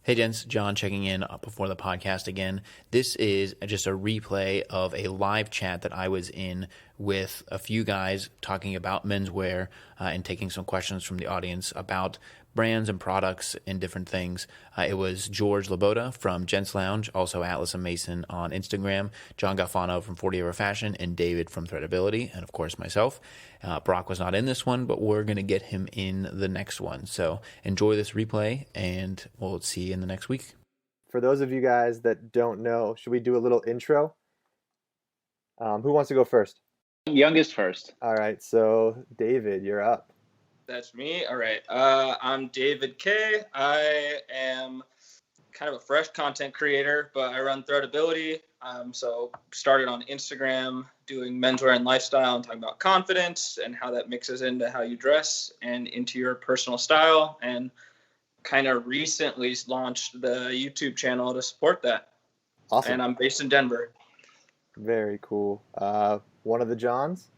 Hey gents, Jon checking in before the podcast again. This is just a replay of a live chat that I was in with a few guys talking about menswear and taking some questions from the audience about brands and products and different things. It was George Laboda from Gents Lounge, also AtlasandMason on Instagram, John Galfano from 40 Over Fashion, and David from Threadability, and of course myself. Brock was not in this one, but we're going to get him in the next one. So enjoy this replay, and we'll see you in the next week. For those of you guys that don't know, should we do a little intro? Who wants to go first? Youngest first. All right, so David, you're up. That's me. All right. I'm David K. I am kind of a fresh content creator, but I run Threadability. So started on Instagram doing menswear and lifestyle and talking about confidence and how that mixes into how you dress and into your personal style, and kind of recently launched the YouTube channel to support that. Awesome. And I'm based in Denver. Very cool. One of the Johns?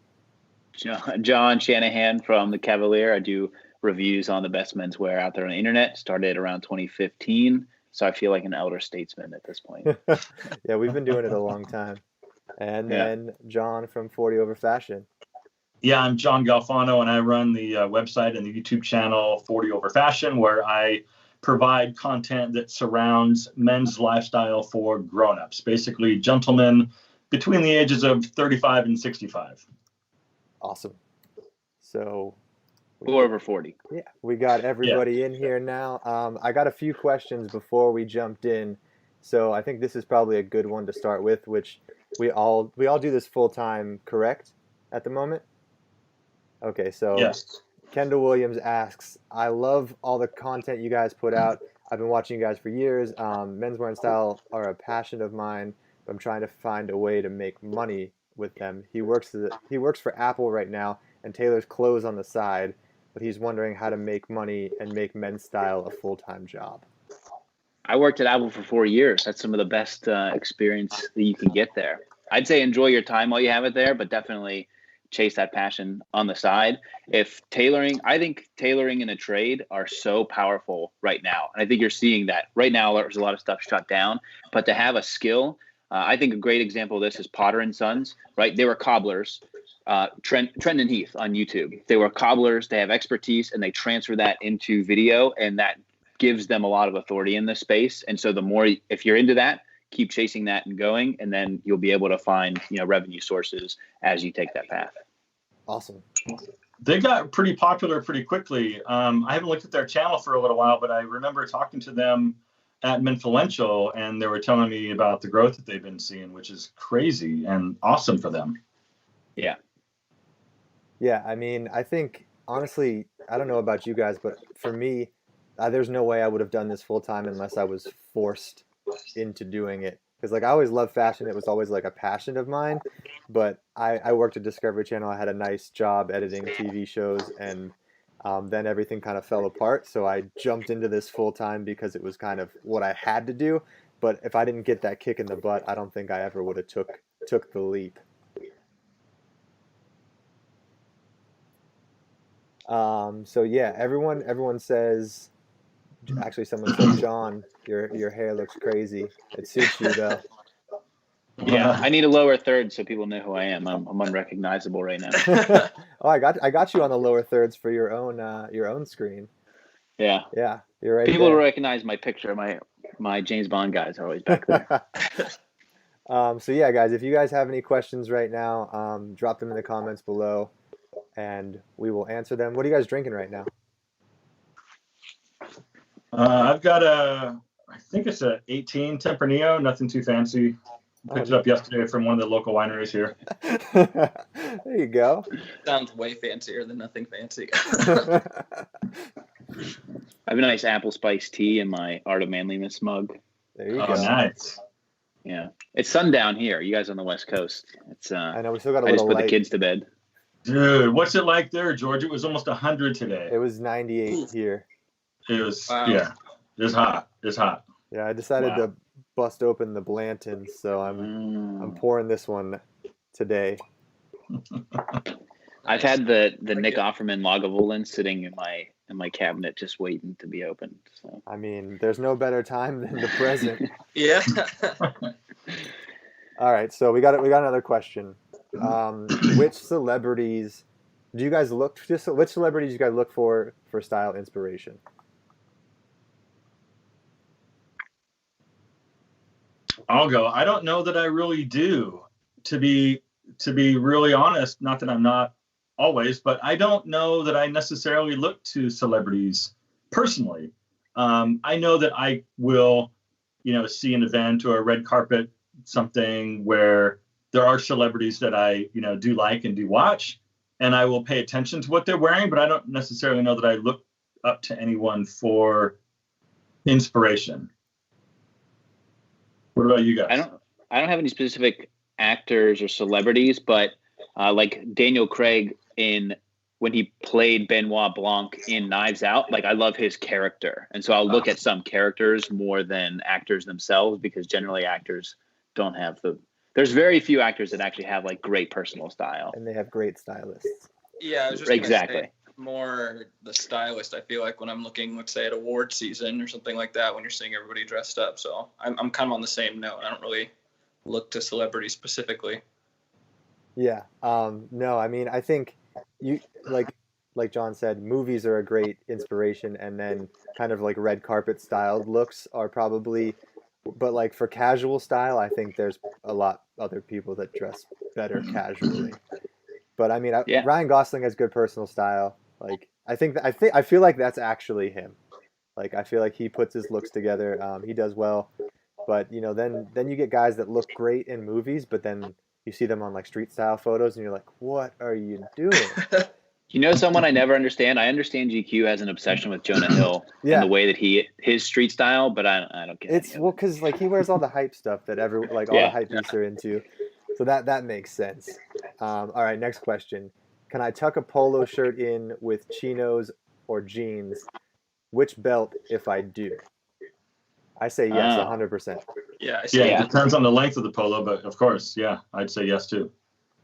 Jon Shanahan from the Kavalier. I do reviews on the best menswear out there on the internet. Started around 2015, so I feel like an elder statesman at this point. Yeah, we've been doing it a long time. And then John from 40 Over Fashion. Yeah, I'm John Galfano, and I run the website and the YouTube channel 40 Over Fashion, where I provide content that surrounds men's lifestyle for grown-ups, basically gentlemen between the ages of 35 and 65. Awesome. So Or over 40. yeah, we got everybody in here now. I got a few questions before we jumped in, so I think this is probably a good one to start with, which we all do this full time, correct? At the moment? Okay, so Yes. Kendall Williams asks, I love all the content you guys put out. I've been watching you guys for years. Menswear and style are a passion of mine, but I'm trying to find a way to make money with them. He works for Apple right now and tailors clothes on the side, but he's wondering how to make money and make men's style a full-time job. I worked at Apple for 4 years. That's some of the best experience that you can get there. I'd say enjoy your time while you have it there, but definitely chase that passion on the side. I think tailoring and a trade are so powerful right now. And I think you're seeing that right now. There's a lot of stuff shut down, but to have a skill, I think a great example of this is Potter and Sons, right? They were cobblers, Trent and Heath on YouTube. They were cobblers, they have expertise, and they transfer that into video, and that gives them a lot of authority in this space. And so the more, if you're into that, keep chasing that and going, and then you'll be able to find, revenue sources as you take that path. Awesome. They got pretty popular pretty quickly. I haven't looked at their channel for a little while, but I remember talking to them at Menfluential, and they were telling me about the growth that they've been seeing, which is crazy and awesome for them. Yeah. Yeah, I mean, I think, honestly, I don't know about you guys, but for me, there's no way I would have done this full-time unless I was forced into doing it. Because, I always loved fashion. It was always, a passion of mine. But I worked at Discovery Channel. I had a nice job editing TV shows, and then everything kind of fell apart. So I jumped into this full-time because it was kind of what I had to do. But if I didn't get that kick in the butt, I don't think I ever would have took the leap. So yeah, everyone says, actually someone said, John, your hair looks crazy. It suits you though. Yeah, I need a lower third so people know who I am. I'm unrecognizable right now. Oh, I got you on the lower thirds for your own screen. Yeah. Yeah, you're right. People there. recognize my picture. My James Bond guys are always back there. So yeah, guys, if you guys have any questions right now, drop them in the comments below, and we will answer them. What are you guys drinking right now? I've got I think it's a 18 Tempranillo, nothing too fancy. Picked it up yesterday from one of the local wineries here. There you go. Sounds way fancier than nothing fancy. I have a nice apple spice tea in my Art of Manliness mug. There you Oh, go. nice. Yeah, it's sundown here. You guys on the West Coast. It's I know we still got a I just little put light. the kids to bed. Dude, what's it like there, George? It was almost 100 today. It was 98 here. It was, Wow. yeah, it's hot. It's hot. Yeah, I decided Wow. to bust open the Blanton, so I'm pouring this one today. I've had the Nick Offerman Lagavulin sitting in my in my cabinet just waiting to be opened. So I mean, there's no better time than the present. Yeah. All right, so we got another question. Which celebrities do you guys look which celebrities do you guys look for style inspiration? I'll go. I don't know that I really do. To be really honest, not that I'm not always, but I don't know that I necessarily look to celebrities personally. I know that I will, see an event or a red carpet, something where there are celebrities that I, do like and do watch, and I will pay attention to what they're wearing, but I don't necessarily know that I look up to anyone for inspiration. What about you guys? I don't have any specific actors or celebrities, but like Daniel Craig when he played Benoit Blanc in Knives Out, like I love his character. And so I'll look at some characters more than actors themselves, because generally actors don't have there's very few actors that actually have like great personal style. And they have great stylists. Yeah, I was just gonna Exactly. say more the stylist. I feel like when I'm looking, let's say at award season or something like that, when you're seeing everybody dressed up. So I'm kind of on the same note. I don't really look to celebrities specifically. Yeah. No, I mean, I think you like John said, movies are a great inspiration, and then kind of like red carpet styled looks are probably, but like for casual style, I think there's a lot other people that dress better casually. But I mean, Ryan Gosling has good personal style. Like I feel like that's actually him. Like I feel like he puts his looks together. He does well. But then you get guys that look great in movies, but then you see them on like street style photos, and you're like, what are you doing? Someone I never understand. I understand GQ has an obsession with Jonah Hill and the way that his street style, but I don't get it. Well, because like he wears all the hype stuff that all the hype beasts are into, so that makes sense. All right, next question: can I tuck a polo shirt in with chinos or jeans? Which belt if I do? I say yes, 100%. Yeah, it depends on the length of the polo, but of course, yeah, I'd say yes too.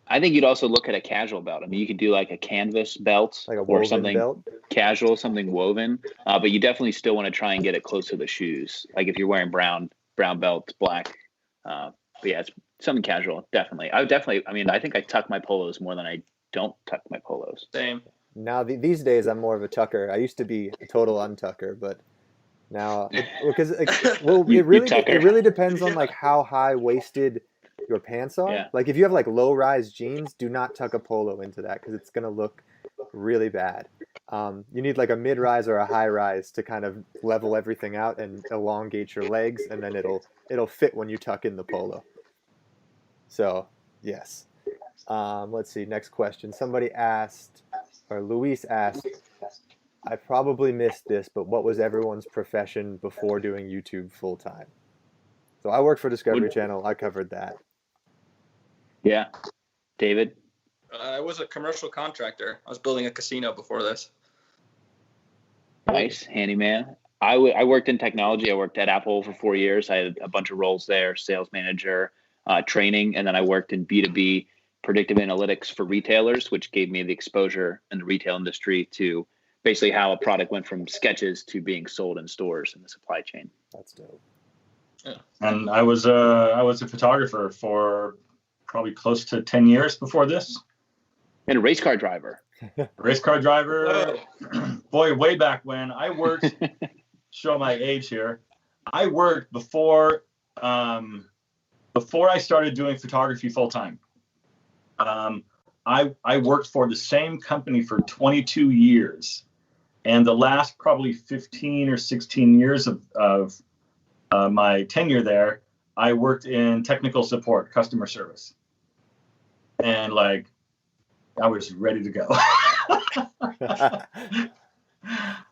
I think you'd also look at a casual belt. I mean, you could do like a canvas belt, like a or something belt? Casual, something woven. But you definitely still want to try and get it close to the shoes. Like if you're wearing brown belts, black. But yeah, it's something casual. Definitely. I think I tuck my polos more than I don't tuck my polos. Same. Now these days I'm more of a tucker. I used to be a total untucker, but now it really depends on like how high waisted your pants are. Yeah. Like if you have like low rise jeans, do not tuck a polo into that because it's gonna look really bad. You need like a mid rise or a high rise to kind of level everything out and elongate your legs, and then it'll fit when you tuck in the polo. So yes. Let's see. Next question. Somebody asked, or Luis asked, I probably missed this, but what was everyone's profession before doing YouTube full time? So I worked for Discovery Channel. I covered that. Yeah. David? I was a commercial contractor. I was building a casino before this. Nice. Handyman. I worked in technology. I worked at Apple for 4 years. I had a bunch of roles there, sales manager, training, and then I worked in B2B predictive analytics for retailers, which gave me the exposure in the retail industry to basically how a product went from sketches to being sold in stores in the supply chain. That's dope. Yeah. And I was a photographer for probably close to 10 years before this. And a race car driver. Boy, way back when I worked, show my age here. I worked before I started doing photography full time. I worked for the same company for 22 years. And the last probably 15 or 16 years of my tenure there, I worked in technical support, customer service. And like, I was ready to go.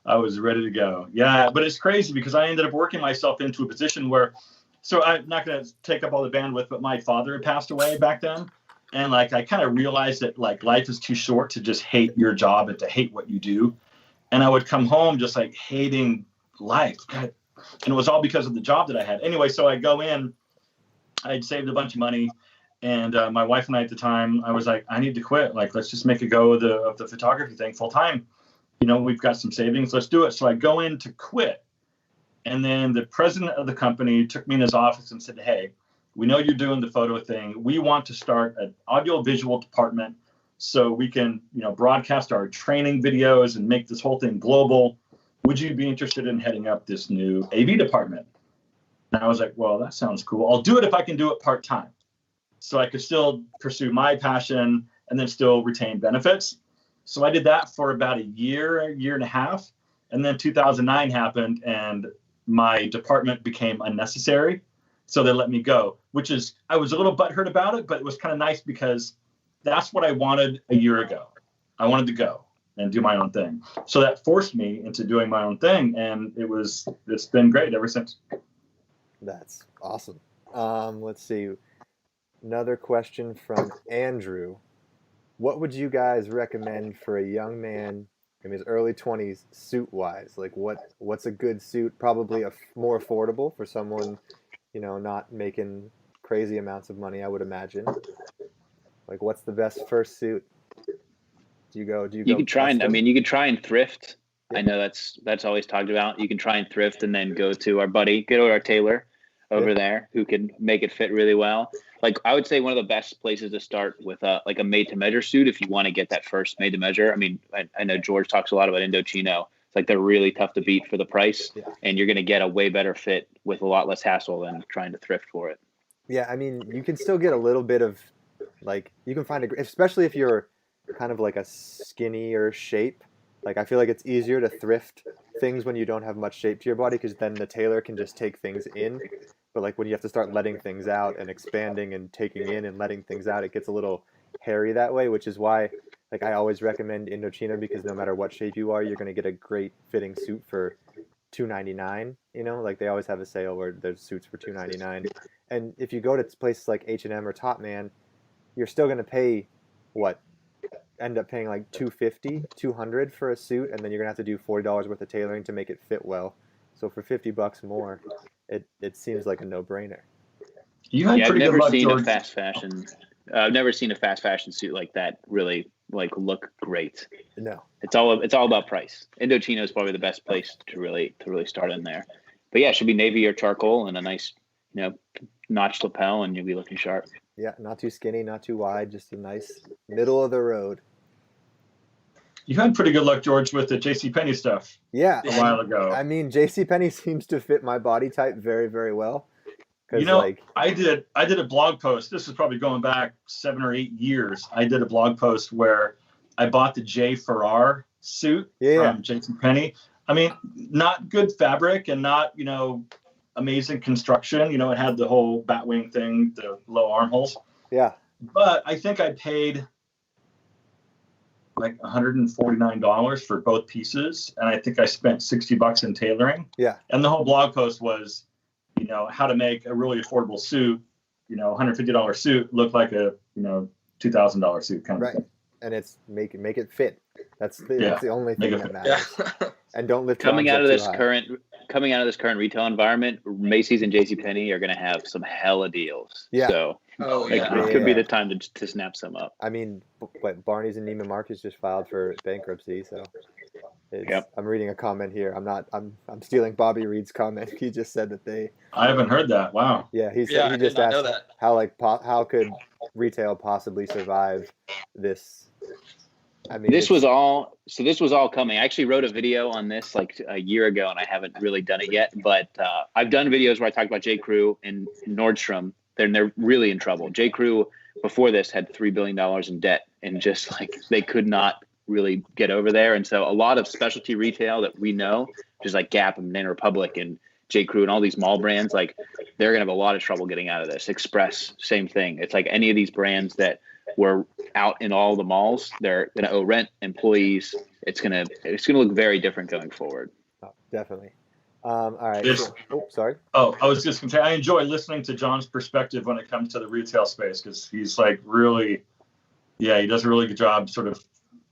I was ready to go. Yeah, but it's crazy because I ended up working myself into a position where, so I'm not going to take up all the bandwidth, but my father had passed away back then. And like, I kind of realized that like life is too short to just hate your job and to hate what you do. And I would come home just like hating life. God. And it was all because of the job that I had. Anyway, so I go in, I'd saved a bunch of money. And my wife and I at the time, I was like, I need to quit. Like, let's just make a go of the photography thing full time. we've got some savings. Let's do it. So I go in to quit. And then the president of the company took me in his office and said, hey, we know you're doing the photo thing. We want to start an audio-visual department so we can, broadcast our training videos and make this whole thing global. Would you be interested in heading up this new AV department? And I was like, well, that sounds cool. I'll do it if I can do it part-time. So I could still pursue my passion and then still retain benefits. So I did that for about a year and a half. And then 2009 happened and my department became unnecessary. So they let me go, I was a little butthurt about it, but it was kind of nice because that's what I wanted a year ago. I wanted to go and do my own thing. So that forced me into doing my own thing. And it's been great ever since. That's awesome. Let's see. Another question from Andrew. What would you guys recommend for a young man in his early 20s suit-wise? Like what's a good suit? Probably more affordable for someone, not making crazy amounts of money, I would imagine. Like what's the best first suit? You could try and thrift. Yeah. I know that's always talked about. You can try and thrift and then go to our Tailor over there who can make it fit really well. Like I would say one of the best places to start with a made to measure suit if you want to get that first made to measure. I mean, I know George talks a lot about Indochino. It's like they're really tough to beat for the price, and you're going to get a way better fit with a lot less hassle than trying to thrift for it. Yeah, I mean, you can still get a little bit of you can find especially if you're kind of like a skinnier shape. Like I feel like it's easier to thrift things when you don't have much shape to your body because then the tailor can just take things in. But like when you have to start letting things out and expanding and taking in and letting things out, it gets a little hairy that way, which is why like I always recommend Indochino because no matter what shape you are, you're going to get a great fitting suit for $2.99. Like they always have a sale where there's suits for $2.99. And if you go to places like H&M or Top Man, you're still going to pay end up paying like $250, $200 for a suit, and then you're going to have to do $40 worth of tailoring to make it fit well. So for $50 more, it seems like a no-brainer. I've never seen a fast fashion. I've never seen a fast fashion suit like that really look great. No, it's all about price. Indochino is probably the best place to really start in there. But yeah, it should be navy or charcoal and a nice notched lapel, and you'll be looking sharp. Yeah, not too skinny, not too wide, just a nice middle of the road. You had pretty good luck, George, with the JCPenney stuff. Yeah, a while ago. I mean, JCPenney seems to fit my body type very, very well. I did a blog post. This is probably going back 7 or 8 years. I did a blog post where I bought the J. Farrar suit from JCPenney. I mean, not good fabric and not amazing construction. It had the whole batwing thing, the low armholes. Yeah. But I think I paid like $149 for both pieces, and I think I spent $60 in tailoring. Yeah. And the whole blog post was, how to make a really affordable suit, $150 suit look like a $2,000 suit kind of thing. And it's make it fit. That's the only thing that matters. Yeah. And don't lift coming out of this current retail environment, Macy's and JCPenney are going to have some hella deals. Yeah. So it could be the time to snap some up. I mean, Barney's and Neiman Marcus just filed for bankruptcy, so I'm reading a comment here. I'm stealing Bobby Reed's comment. He just said that I haven't heard that. Wow. Yeah, he just asked how could retail possibly survive this. I mean, this was all coming. I actually wrote a video on this like a year ago, and I haven't really done it yet. But I've done videos where I talked about J. Crew and Nordstrom. They're really in trouble. J. Crew before this had $3 billion in debt, and just they could not really get over there. And so a lot of specialty retail that we know, just like Gap and Banana Republic and J. Crew and all these mall brands, they're gonna have a lot of trouble getting out of this. Express, same thing. It's like any of these brands that were out in all the malls, they're going to owe rent, employees. It's going to look very different going forward. Oh, definitely. All right. Sorry. Oh, I was just going to say, I enjoy listening to John's perspective when it comes to the retail space, because he's really, he does a really good job sort of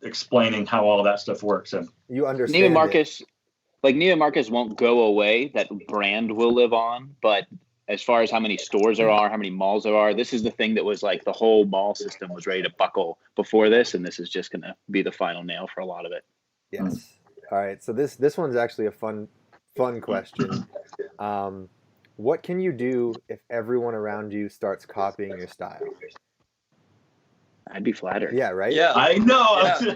explaining how all of that stuff works. And you understand Neiman Marcus won't go away. That brand will live on, but as far as how many stores there are, how many malls there are, this is the thing that was like the whole mall system was ready to buckle before this, and this is just going to be the final nail for a lot of it. Yes. All right, so this one's actually a fun question. What can you do if everyone around you starts copying your style? I'd be flattered. Yeah, right? Yeah. I know. Yeah.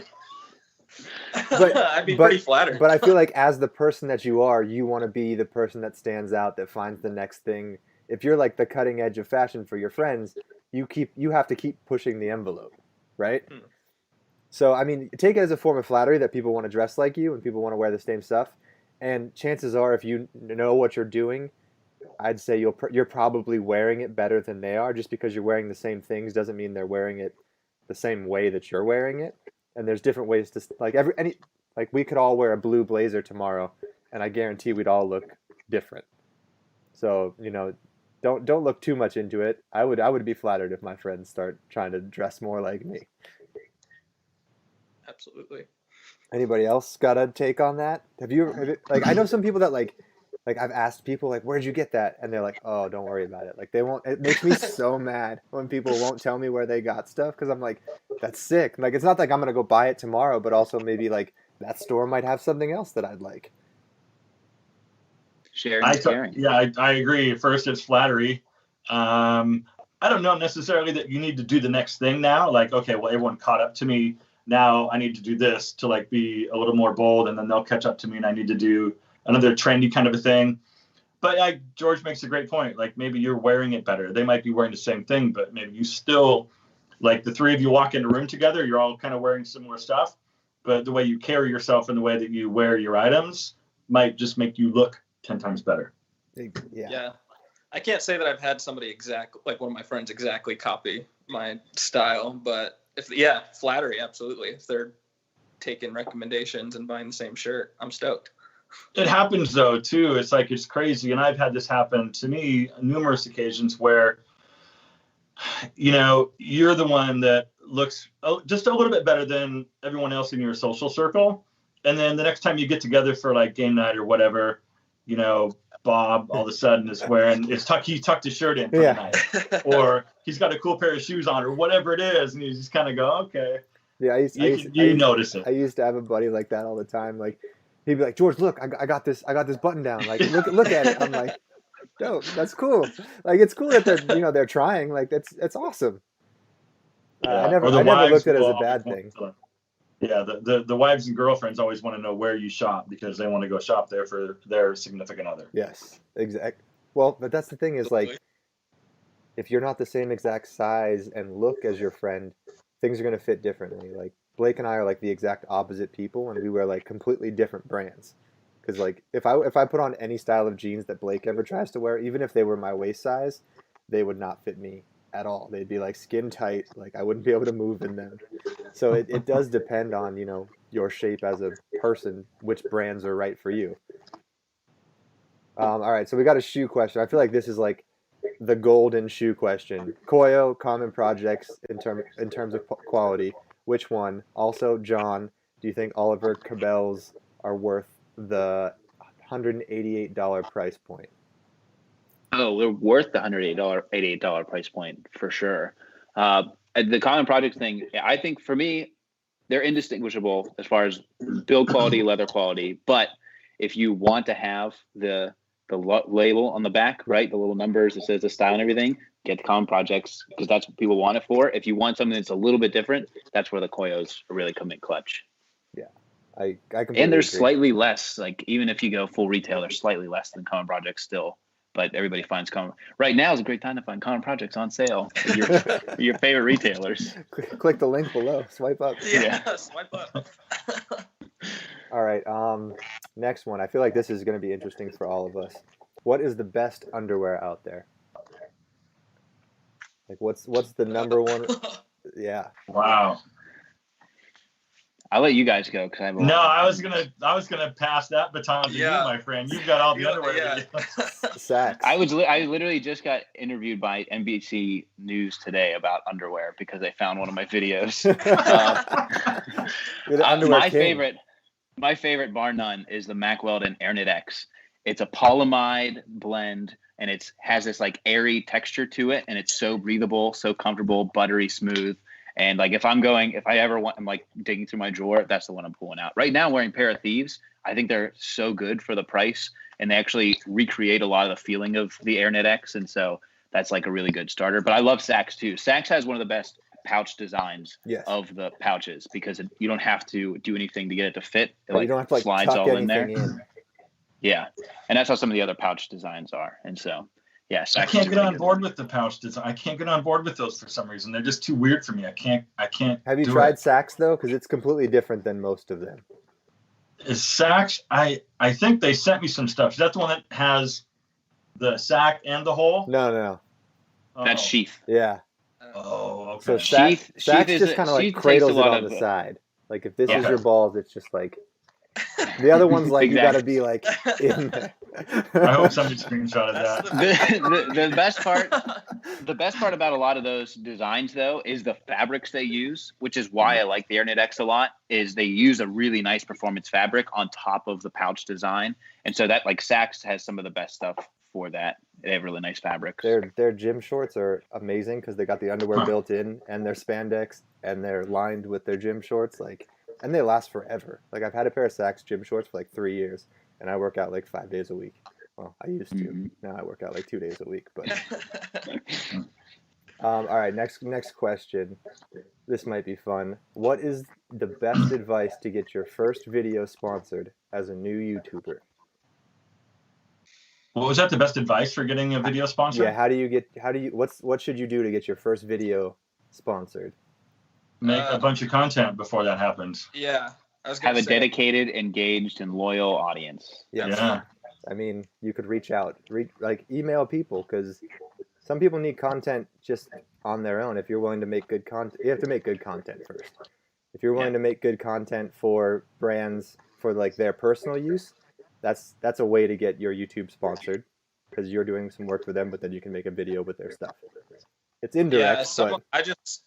But I'd be pretty flattered. But I feel like as the person that you are, you want to be the person that stands out, that finds the next thing. If you're like the cutting edge of fashion for your friends, you have to keep pushing the envelope, right? So I mean, take it as a form of flattery that people want to dress like you and people want to wear the same stuff. And chances are, if you know what you're doing, I'd say you're probably wearing it better than they are. Just because you're wearing the same things doesn't mean they're wearing it the same way that you're wearing it. And there's different ways to like we could all wear a blue blazer tomorrow, and I guarantee we'd all look different. So don't look too much into it. I would be flattered if my friends start trying to dress more like me. Absolutely. Anybody else got a take on that? Have you like, I know some people that like I've asked people like, where'd you get that? And they're like, oh, don't worry about it. Like they won't, it makes me so mad when people won't tell me where they got stuff. Cause I'm like, that's sick. Like, it's not like I'm going to go buy it tomorrow, but also maybe like that store might have something else that I'd like. Sharing is caring. Yeah, I agree. First, it's flattery. I don't know necessarily that you need to do the next thing now. Like, okay, well, everyone caught up to me. Now I need to do this to like be a little more bold, and then they'll catch up to me and I need to do another trendy kind of a thing. But George makes a great point. Like maybe you're wearing it better. They might be wearing the same thing, but maybe you still, like the three of you walk in a room together, you're all kind of wearing similar stuff, but the way you carry yourself and the way that you wear your items might just make you look 10 times better. Yeah. I can't say that I've had somebody like one of my friends exactly copy my style, but flattery, absolutely. If they're taking recommendations and buying the same shirt, I'm stoked. It happens though too. It's like, it's crazy. And I've had this happen to me on numerous occasions where, you're the one that looks just a little bit better than everyone else in your social circle. And then the next time you get together for like game night or whatever, Bob all of a sudden is wearing he tucked his shirt in for the night, or he's got a cool pair of shoes on, or whatever it is, and you just kind of go, okay. Yeah, you notice it. I used to have a buddy like that all the time. Like he'd be like, George, look, I got this button down. Like look at it. I'm like, dope, that's cool. Like it's cool that they're trying. Like that's awesome. I never looked at it as a bad thing. Yeah, the wives and girlfriends always want to know where you shop because they want to go shop there for their significant other. Yes, exact. Well, but that's the thing is like, if you're not the same exact size and look as your friend, things are going to fit differently. Like Blake and I are like the exact opposite people, and we wear like completely different brands. Because like if I put on any style of jeans that Blake ever tries to wear, even if they were my waist size, they would not fit me at all. They'd be like skin tight. Like I wouldn't be able to move in them. So it does depend on, your shape as a person, which brands are right for you. All right, so we got a shoe question. I feel like this is like the golden shoe question. Koyo, common projects in terms of quality. Which one? Also, John, do you think Oliver Cabell's are worth the $188 price point? Oh, they're worth the $188 price point for sure. The common project thing, I think for me, they're indistinguishable as far as build quality, leather quality. But if you want to have the label on the back, right, the little numbers that says the style and everything, get the common projects because that's what people want it for. If you want something that's a little bit different, that's where the Koyos really come in clutch. Yeah, I completely and they're agree. slightly less. Like even if you go full retail, they're slightly less than common projects still. But everybody finds common. Right now is a great time to find common projects on sale with your favorite retailers. Click the link below. Swipe up. Yeah. Swipe up. All right. Next one. I feel like this is going to be interesting for all of us. What is the best underwear out there? Like, what's the number one? Yeah. Wow. I'll let you guys go because I have a lot. No, I was gonna pass that baton to you, my friend. You've got all the underwear. Yeah. Sacks. I literally just got interviewed by NBC News today about underwear because they found one of my videos. My favorite bar none is the Mack Weldon Airknit X. It's a polyamide blend and it has this like airy texture to it, and it's so breathable, so comfortable, buttery smooth. And like if I ever want, I'm like digging through my drawer, that's the one I'm pulling out. Right now I'm wearing Pair of Thieves. I think they're so good for the price, and they actually recreate a lot of the feeling of the AirNet X. And so that's like a really good starter. But I love Saks too. Saks has one of the best pouch designs of the pouches because you don't have to do anything to get it to fit. It you don't have to like slides tuck all in there. anything in. Yeah. And that's how some of the other pouch designs are. And so, yeah, Saks I can't get on board with the pouch design. I can't get on board with those for some reason. They're just too weird for me. I can't. Have you tried Saks though? Because it's completely different than most of them. Is Saks? I think they sent me some stuff. Is that the one that has the sack and the hole? No. That's Sheath. Yeah. Oh, So okay. Saks just kind of like cradles it on the side. Like if this is your balls, it's just like the other one's like you got to be like in there. I hope somebody screenshotted that. The best part about a lot of those designs though is the fabrics they use, which is why I like the AirNet X a lot. Is they use a really nice performance fabric on top of the pouch design, and so that like Saks has some of the best stuff for that. They have really nice fabrics. Their gym shorts are amazing because they got the underwear built in, and they're spandex, and they're lined with their gym shorts, like, and they last forever. Like I've had a pair of Saks gym shorts for like 3 years, and I work out like 5 days a week. Well, I used to. Mm-hmm. Now I work out like 2 days a week. But all right, next question. This might be fun. What is the best advice to get your first video sponsored as a new YouTuber? What was that? The best advice for getting a video sponsored? Yeah. What should you do to get your first video sponsored? Make a bunch of content before that happens. Yeah. Have a dedicated, engaged, and loyal audience. Yeah. I mean, you could reach out, email people, because some people need content just on their own. If you're willing to make good content, you have to make good content first. If you're willing to make good content for brands for like their personal use, that's a way to get your YouTube sponsored, because you're doing some work for them, but then you can make a video with their stuff. It's indirect. Yeah, I just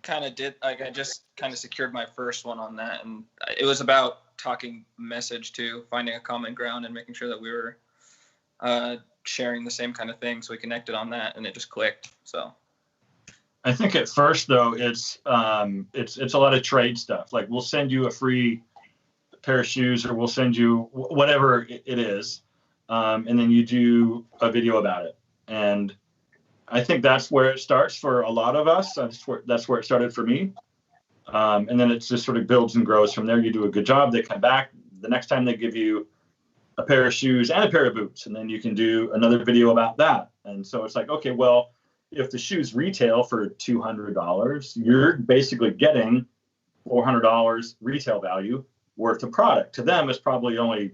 kind of did, like, I just kind of secured my first one on that, and it was about talking message too, finding a common ground and making sure that we were sharing the same kind of thing, so we connected on that, and it just clicked. So I think at first though it's a lot of trade stuff. Like we'll send you a free pair of shoes, or we'll send you whatever it is, and then you do a video about it. And I think that's where it starts for a lot of us. That's where it started for me. And then it just sort of builds and grows from there. You do a good job, they come back. The next time they give you a pair of shoes and a pair of boots, and then you can do another video about that. And so it's like, okay, well, if the shoes retail for $200, you're basically getting $400 retail value worth of product. To them, it's probably only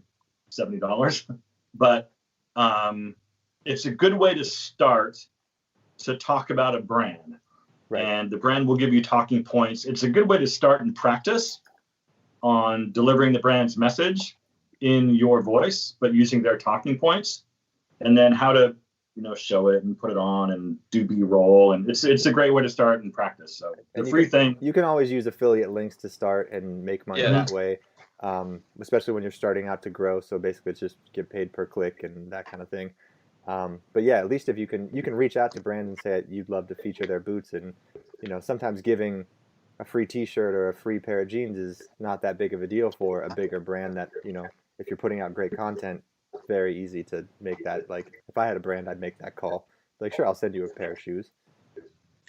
$70, but it's a good way to start to talk about a brand. Right. And the brand will give you talking points. It's a good way to start and practice on delivering the brand's message in your voice, but using their talking points, and then how to, show it and put it on and do B-roll. And it's a great way to start and practice. So the free thing. You can always use affiliate links to start and make money that way, especially when you're starting out to grow. So basically it's just get paid per click and that kind of thing. But yeah, at least if you can reach out to brands and say you'd love to feature their boots, and sometimes giving a free t-shirt or a free pair of jeans is not that big of a deal for a bigger brand that, if you're putting out great content, it's very easy to make that. Like if I had a brand, I'd make that call. Like, sure, I'll send you a pair of shoes.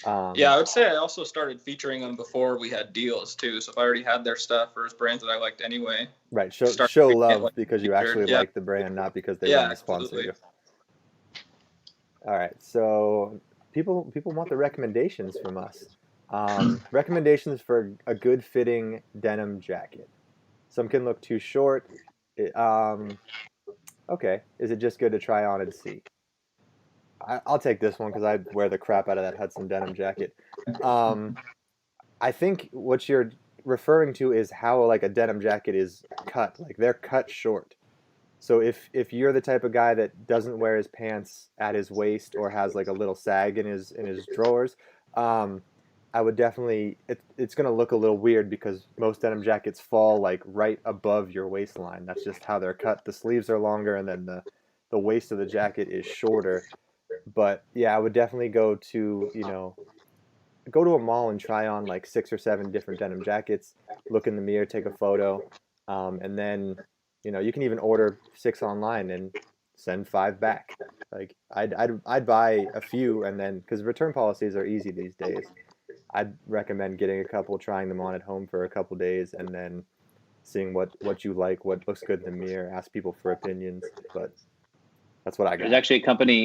Yeah, I would say I also started featuring them before we had deals too. So if I already had their stuff, or it's brands that I liked anyway. Right. Show love because you actually like the brand, not because they want to sponsor you. All right, so people want the recommendations from us. Recommendations for a good fitting denim jacket. Some can look too short. Okay, is it just good to try on and see? I'll take this one because I wear the crap out of that Hudson denim jacket. I think what you're referring to is how like a denim jacket is cut. Like they're cut short. So if you're the type of guy that doesn't wear his pants at his waist or has like a little sag in his drawers, I would definitely, it's going to look a little weird because most denim jackets fall like right above your waistline. That's just how they're cut. The sleeves are longer and then the waist of the jacket is shorter. But yeah, I would definitely go to, go to a mall and try on like 6 or 7 different denim jackets, look in the mirror, take a photo, and then you can even order 6 online and send 5 back. Like I'd buy a few, and then because return policies are easy these days, I'd recommend getting a couple, trying them on at home for a couple days, and then seeing what you like, what looks good in the mirror. Ask people for opinions, but that's what I got. There's actually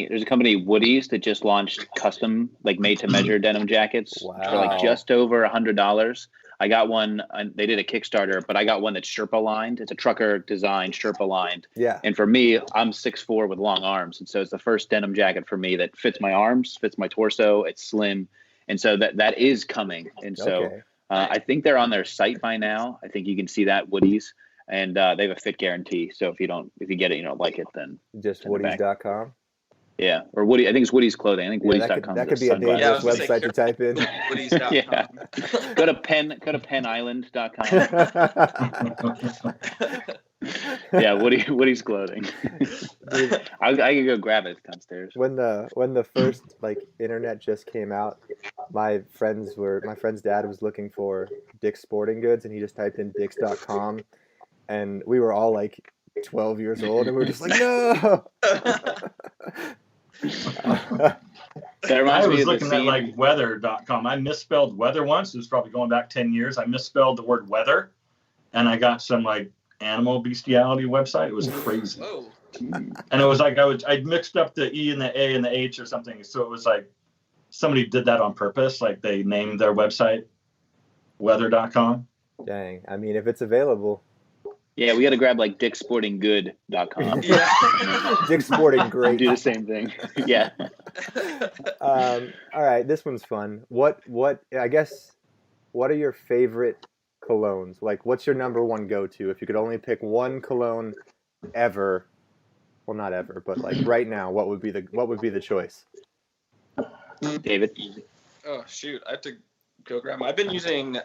there's a company, Woody's, that just launched custom, like made-to-measure denim jackets for like just over $100. I got one. They did a Kickstarter, but I got one that's Sherpa lined. It's a trucker design, Sherpa lined. Yeah. And for me, I'm 6'4" with long arms, and so it's the first denim jacket for me that fits my arms, fits my torso. It's slim, and so that is coming. And so Okay. I think they're on their site by now. I think you can see that, Woody's. And they have a fit guarantee. So if you get it, you don't like it, then Just Woodies.com. Yeah, or Woody. I think it's Woody's clothing. I think Woodies.com. That could be a dangerous website to type in. Woodies.com. Yeah. Go to PennIsland.com. Yeah, Woody's clothing. I can go grab it downstairs. When the first like internet just came out, my friend's dad was looking for Dick's Sporting Goods, and he just typed in Dicks.com, and we were all like 12 years old, and we were just like, no. I was looking at like weather.com. I misspelled weather once. It was probably going back 10 years. I misspelled the word weather, and I got some like animal bestiality website. It was crazy. Whoa. And it was like I mixed up the E and the A and the H or something. So it was like somebody did that on purpose. Like they named their website weather.com. Dang. I mean, if it's available. Yeah, we got to grab like dicksportinggood.com. Yeah. Dick's Sporting Great. Do the same thing. Yeah. All right, this one's fun. What are your favorite colognes? Like, what's your number one go-to? If you could only pick one cologne ever, well, not ever, but like right now, what would be the choice? David. Oh shoot, I have to go grab. I've been using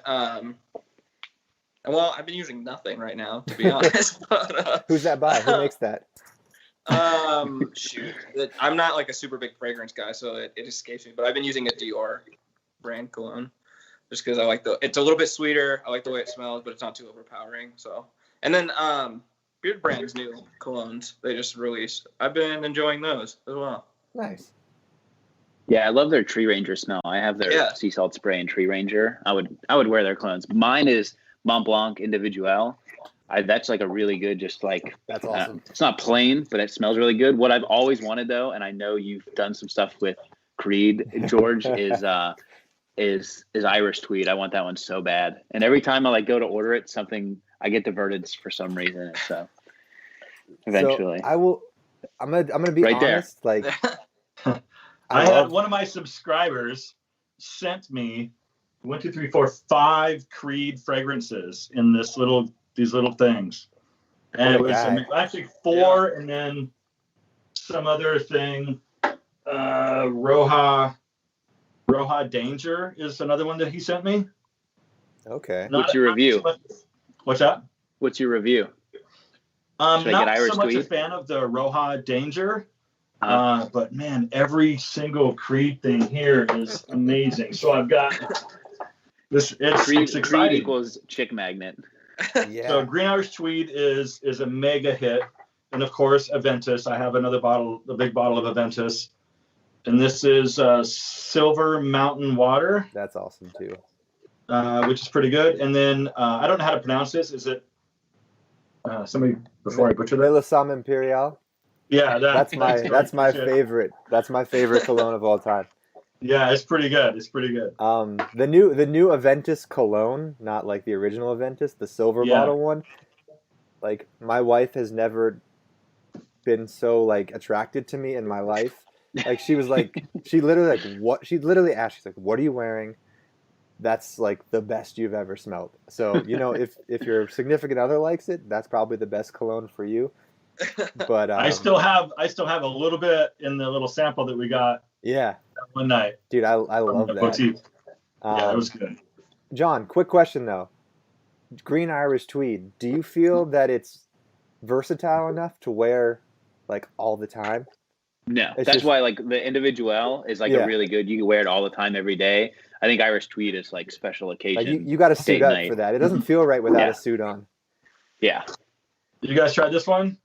I've been using nothing right now, to be honest. But, who's that by? Who makes that? Shoot, I'm not like a super big fragrance guy, so it escapes me. But I've been using a Dior brand cologne just because I like it's a little bit sweeter. I like the way it smells, but it's not too overpowering. So, and then Beard Brand's new colognes they just released. I've been enjoying those as well. Nice. Yeah, I love their Tree Ranger smell. I have their sea salt spray and Tree Ranger. I would wear their colognes. Mine is Mont Blanc Individuel. That's like a really good, just like, that's awesome. It's not plain, but it smells really good. What I've always wanted though, and I know you've done some stuff with Creed, George, is Irish Tweed. I want that one so bad. And every time I like go to order it, I get diverted for some reason. So eventually, so I'm gonna be right honest. There. Like, I had one of my subscribers sent me 1, 2, 3, 4, 5 Creed fragrances in these little things, and it was actually 4, and then some other thing. Roja Danger is another one that he sent me. Okay. What's your review? What's that? What's your review? Not so much a fan of the Roja Danger. But man, every single Creed thing here is amazing. So I've got this. It's exciting. Creed equals chick magnet. Yeah. So Green Irish Tweed is a mega hit, and of course Aventus. I have another bottle, a big bottle of Aventus, and this is Silver Mountain Water. That's awesome too. Which is pretty good. And then I don't know how to pronounce this. Is it somebody before I butcher that? Melisam Imperial. Yeah, that's my favorite. That's my favorite cologne of all time. Yeah, it's pretty good. The new Aventus cologne, not like the original Aventus, the silver bottle one. Like, my wife has never been so like attracted to me in my life. Like, she literally asked, she's like, "What are you wearing? That's like the best you've ever smelled." So, if your significant other likes it, that's probably the best cologne for you. But I still have a little bit in the little sample that we got. Yeah. One night. Dude, I love that. Yeah, it was good. John, quick question though. Green Irish Tweed, do you feel that it's versatile enough to wear like all the time? No, It's that's just- why like the individual is like Yeah. a really good. You can wear it all the time, every day. I think Irish tweed is like special occasion. Like you got to suit date up night. for that. It doesn't feel right without Yeah. a suit on. Yeah. You guys tried this one?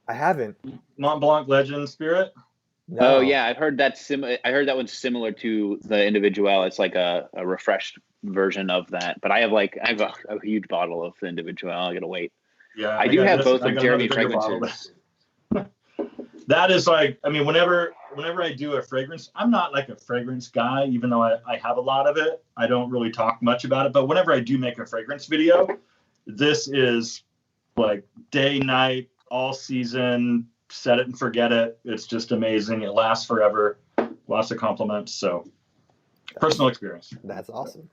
I haven't. Mont Blanc Legend Spirit? No. Oh yeah, I've heard that. I heard that one's similar to the individual. It's like a refreshed version of that. But I have a huge bottle of the individual. I gotta wait. Yeah, I do got have this- both I of got Jeremy another bigger bottle, fragrances. That is like, I mean, whenever I do a fragrance, I'm not like a fragrance guy, even though I have a lot of it. I don't really talk much about it. But whenever I do make a fragrance video, this is like day, night, all season, set it and forget it. It's just amazing. It lasts forever. Lots of compliments. So personal experience. That's awesome.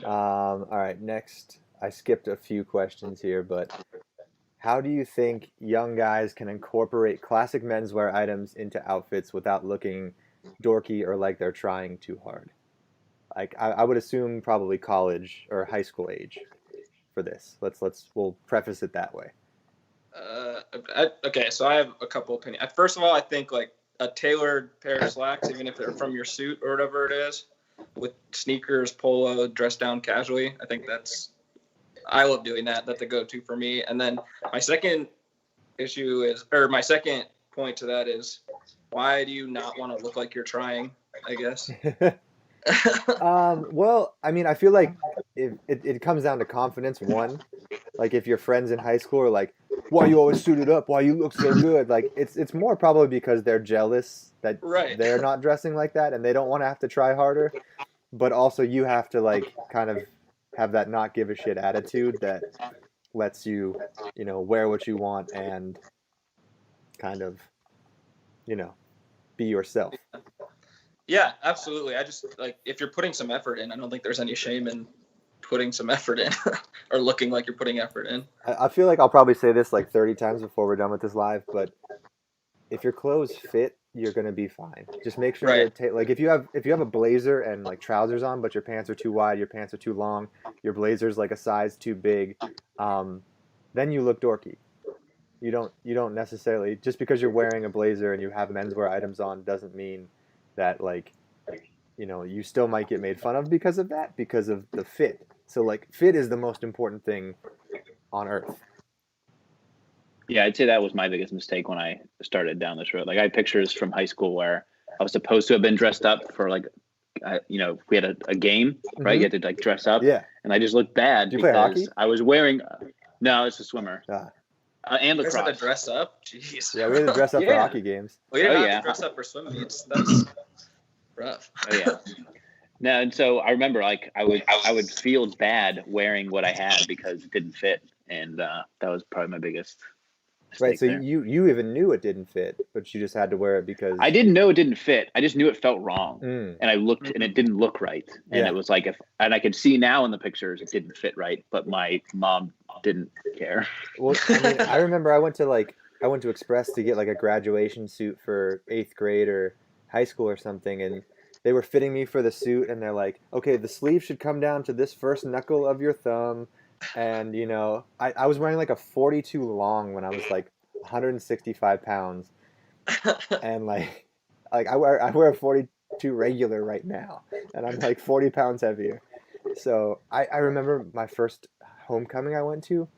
All right, next. I skipped a few questions here, but how do you think young guys can incorporate classic menswear items into outfits without looking dorky or like they're trying too hard? Like I would assume probably college or high school age for this. We'll preface it that way. Okay, so I have a couple opinions. First of all, I think like a tailored pair of slacks, even if they're from your suit or whatever it is, with sneakers, polo, dressed down casually. I love doing that. That's a go-to for me. And then my second point to that is, why do you not want to look like you're trying, I guess? Well, I mean, I feel like it comes down to confidence. One, like if your friends in high school are like, "Why you always suited up? Why you look so good?" Like it's more probably because they're jealous that Right. they're not dressing like that and they don't want to have to try harder. But also you have to like kind of have that not give a shit attitude that lets you, wear what you want and kind of, be yourself. Yeah, absolutely. I just like, if you're putting some effort in, I don't think there's any shame in putting some effort in or looking like you're putting effort in. I feel like I'll probably say this like 30 times before we're done with this live, but if your clothes fit, you're gonna be fine. Just make sure Right. they're like if you have a blazer and like trousers on, but your pants are too wide, your pants are too long, your blazer's like a size too big, then you look dorky. You don't necessarily, just because you're wearing a blazer and you have menswear items on doesn't mean that like you still might get made fun of because of that, because of the fit. So like fit is the most important thing on earth. Yeah, I'd say that was my biggest mistake when I started down this road. Like I had pictures from high school where I was supposed to have been dressed up for like, we had a game, right? You had to like dress up. Yeah. And I just looked bad Do you play hockey? because I was wearing, no, it's a swimmer. And You guys had to lacrosse. dress up? Jeez. Yeah, we had to dress up for Yeah. hockey games. We didn't Oh, have yeah. to dress up for swim meets. That's rough. Oh yeah. No, and so I remember like I would feel bad wearing what I had because it didn't fit, and that was probably my biggest mistake Right, so there. you even knew it didn't fit, but you just had to wear it because I didn't know it didn't fit. I just knew it felt wrong, Mm. and I looked, and it didn't look right, and Yeah. it was like and I could see now in the pictures it didn't fit right, but my mom didn't care. Well, I mean, I remember I went to Express to get like a graduation suit for 8th grade or high school or something, and they were fitting me for the suit, and they're like, okay, the sleeve should come down to this first knuckle of your thumb, and I was wearing like a 42 long when I was like 165 pounds, and like I wear a 42 regular right now, and I'm like 40 pounds heavier. So I remember my first homecoming I went to,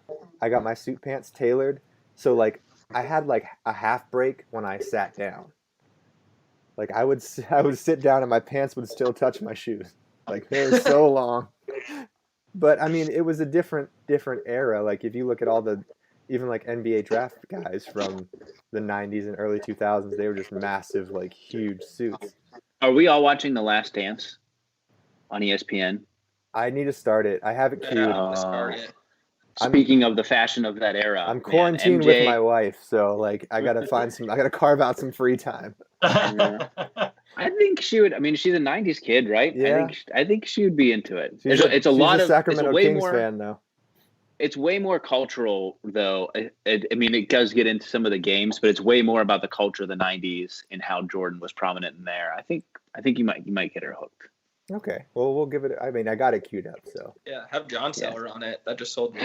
I got my suit pants tailored, so like I had like a half break when I sat down. Like I would sit down and my pants would still touch my shoes. Like they were so long. But I mean, it was a different era. Like if you look at all the even like NBA draft guys from the 90s and early 2000s, they were just massive, like huge suits. Are we all watching The Last Dance on ESPN? I need to start it. I have it queued. Start it. Speaking of the fashion of that era, I'm man, quarantined MJ with my wife, so like I gotta carve out some free time. I think she would. I mean, she's a '90s kid, right? Yeah. I think she would be into it. She's It's a lot of Sacramento it's way Kings more, fan though. It's way more cultural, though. I mean, it does get into some of the games, but it's way more about the culture of the '90s and how Jordan was prominent in there. I think you might get her hooked. Okay. Well, we'll give it. I mean, I got it queued up, so Yeah, have John Seller on it. That just sold me.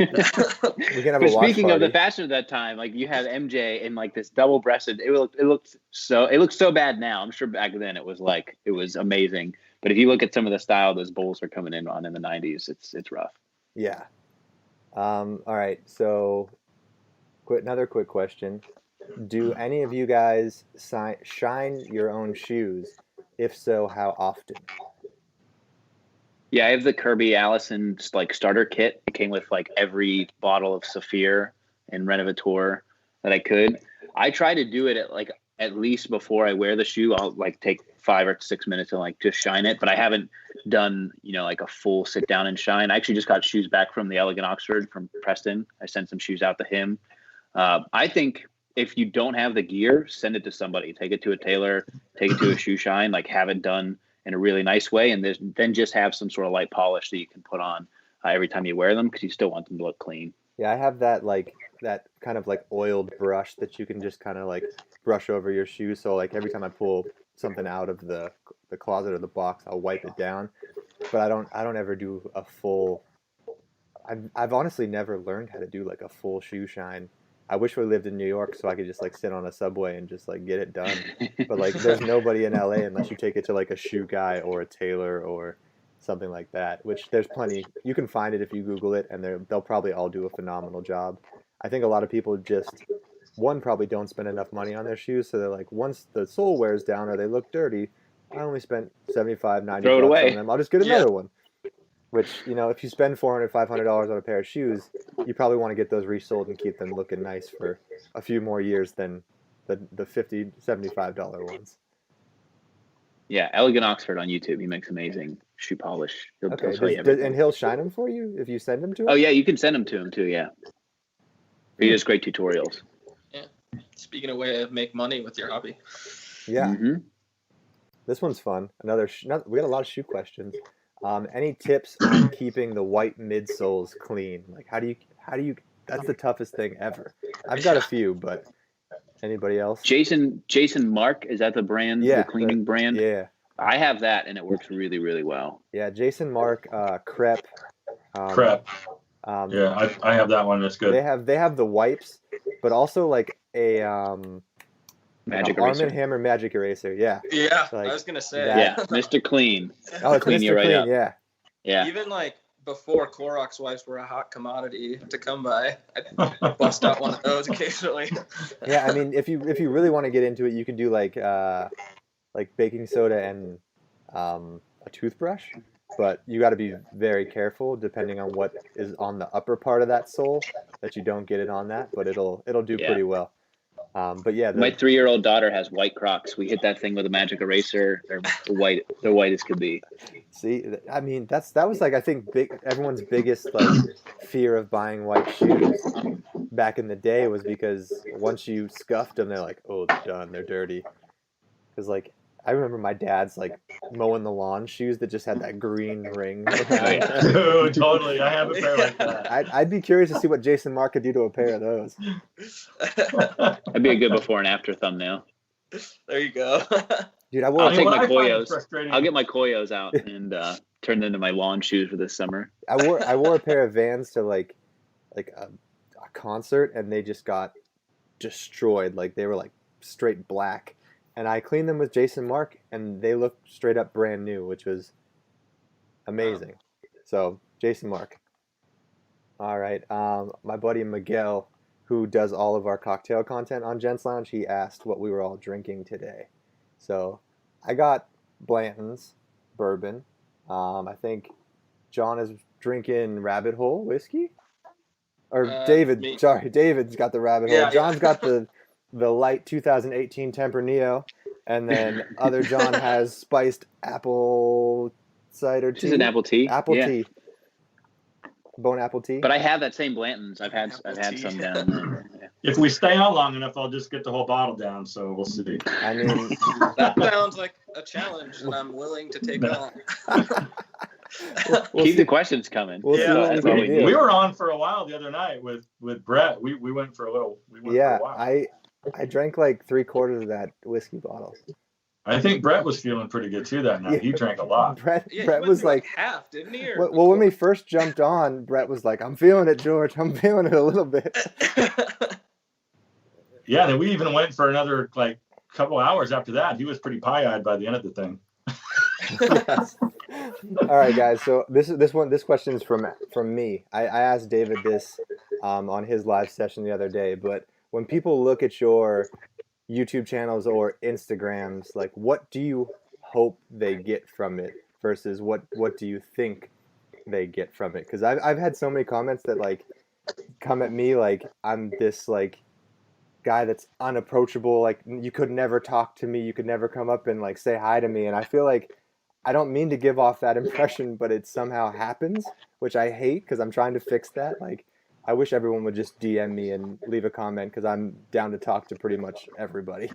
we can have But a watch speaking of the party. fashion of that time, like you have MJ in like this double-breasted. It looked so bad now. I'm sure back then it was amazing. But if you look at some of the style those Bulls are coming in on in the '90s, it's rough. Yeah. All right. So, another quick question: do any of you guys shine your own shoes? If so, how often? Yeah, I have the Kirby Allison like starter kit. It came with like every bottle of Saphir and Renovator that I could. I try to do it at least before I wear the shoe. I'll like take 5 or 6 minutes and like just shine it. But I haven't done like a full sit down and shine. I actually just got shoes back from the Elegant Oxford from Preston. I sent some shoes out to him. I think if you don't have the gear, send it to somebody. Take it to a tailor. Take it to a shoe shine. Like have it done in a really nice way, and then just have some sort of light polish that you can put on every time you wear them, because you still want them to look clean. Yeah, I have that kind of like oiled brush that you can just kind of like brush over your shoes. So like every time I pull something out of the closet or the box, I'll wipe it down. But I don't ever do a full. I've honestly never learned how to do like a full shoe shine. I wish we lived in New York so I could just like sit on a subway and just like get it done. But like there's nobody in LA unless you take it to like a shoe guy or a tailor or something like that, which there's plenty. You can find it if you Google it, and they'll probably all do a phenomenal job. I think a lot of people just, one, probably don't spend enough money on their shoes, so they're like, once the sole wears down or they look dirty, I only spent 75, 90 Throw it bucks away. on them. I'll just get another one. Which, if you spend $400, $500 on a pair of shoes, you probably want to get those resold and keep them looking nice for a few more years than the $50, $75 ones. Yeah, Elegant Oxford on YouTube. He makes amazing shoe polish. He'll tell you everything. And he'll shine them for you if you send them to him? Oh yeah, you can send them to him too. Yeah, he does great tutorials. Yeah. Speaking of way of make money with your hobby. Yeah. Mm-hmm. This one's fun. We got a lot of shoe questions. Any tips on keeping the white midsoles clean? Like how do you? That's the toughest thing ever. I've got a few, but anybody else? Jason Mark, is that the brand? Yeah, the cleaning brand. Yeah. I have that, and it works really, really well. Yeah, Jason Mark, Crep. Crep. Yeah, I have that one. That's good. They have the wipes, but also like a Magic Arm eraser. & Hammer magic eraser. Yeah. Yeah, Like I was gonna say. Yeah, Mr. Clean. Oh, it's Clean Mr. you right Clean. up. Yeah. Yeah. Even like before Clorox wipes were a hot commodity to come by, I'd bust out one of those occasionally. Yeah, I mean, if you really want to get into it, you can do like baking soda and a toothbrush, but you got to be very careful depending on what is on the upper part of that sole, that you don't get it on that, but it'll do pretty well. But yeah, My 3-year-old daughter has white Crocs. We hit that thing with a magic eraser. They're white as could be. See, I mean, that was like, I think everyone's biggest like fear of buying white shoes back in the day was because once you scuffed them, they're like, oh, they're done, they're dirty. Because like I remember my dad's like mowing the lawn shoes that just had that green ring. Oh, totally. I have a pair like that. I'd be curious to see what Jason Mark could do to a pair of those. That'd be a good before and after thumbnail. There you go. Dude, I'll take my I find Koyos. frustrating- I'll get my Koyos out and turn them into my lawn shoes for this summer. I wore a pair of Vans to like a concert, and they just got destroyed. Like they were like straight black. And I cleaned them with Jason Mark, and they looked straight up brand new, which was amazing. So, Jason Mark. All right. My buddy Miguel, who does all of our cocktail content on Gents Lounge, he asked what we were all drinking today. So, I got Blanton's bourbon. I think John is drinking Rabbit Hole whiskey. Or David. Sorry, David's got the Rabbit Hole. Yeah, John's got the light 2018 Temper Neo, and then other John has spiced apple cider tea. This is an apple tea. Tea. Bone apple tea. But I have that same Blanton's. I've had tea. some down there. Yeah. If we stay on long enough, I'll just get the whole bottle down. So we'll see. I mean, That sounds like a challenge that I'm willing to take on. we'll Keep see. the questions coming. We'll see Yeah, what that's we all can we do. need. We were on for a while the other night with Brett. We went for a little. We went Yeah, for a while. I drank like 3/4 of that whiskey bottle. I think Brett was feeling pretty good too that night. He drank a lot. Brett Yeah, he Brett went was through, like, half, didn't he? Or well, when we first jumped on, Brett was like, I'm feeling it, George. I'm feeling it a little bit. Yeah, then we even went for another like couple hours after that. He was pretty pie-eyed by the end of the thing. Yes. All right, guys. So this question is from me. I asked David this on his live session the other day. But when people look at your YouTube channels or Instagrams, like, what do you hope they get from it versus what do you think they get from it? Because I've had so many comments that like come at me like I'm this like guy that's unapproachable, like you could never talk to me, you could never come up and like say hi to me, and I feel like I don't mean to give off that impression, but it somehow happens, which I hate because I'm trying to fix that. Like, I wish everyone would just DM me and leave a comment because I'm down to talk to pretty much everybody.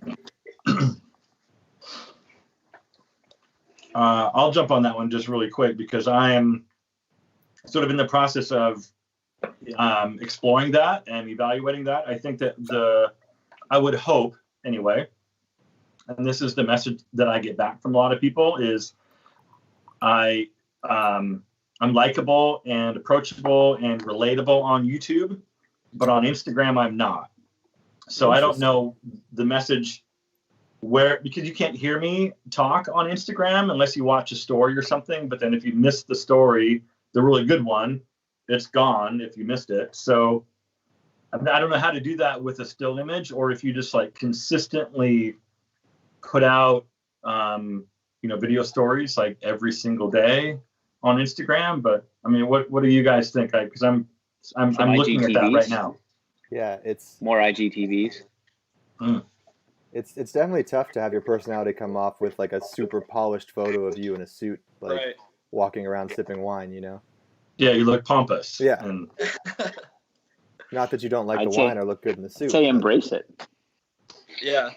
I'll jump on that one just really quick because I am sort of in the process of exploring that and evaluating that. I think that I would hope anyway, and this is the message that I get back from a lot of people is I'm likable and approachable and relatable on YouTube, but on Instagram I'm not. So I don't know the message because you can't hear me talk on Instagram unless you watch a story or something. But then if you miss the story, the really good one, it's gone if you missed it. So I don't know how to do that with a still image, or if you just like consistently put out, video stories like every single day on Instagram. But I mean, what do you guys think? Because I'm looking at that right now. Yeah, it's more IGTVs. It's definitely tough to have your personality come off with like a super polished photo of you in a suit, like walking around sipping wine, you know? Yeah, you look pompous. Yeah. Not that you don't like the wine or look good in the suit. Say embrace it. Yeah.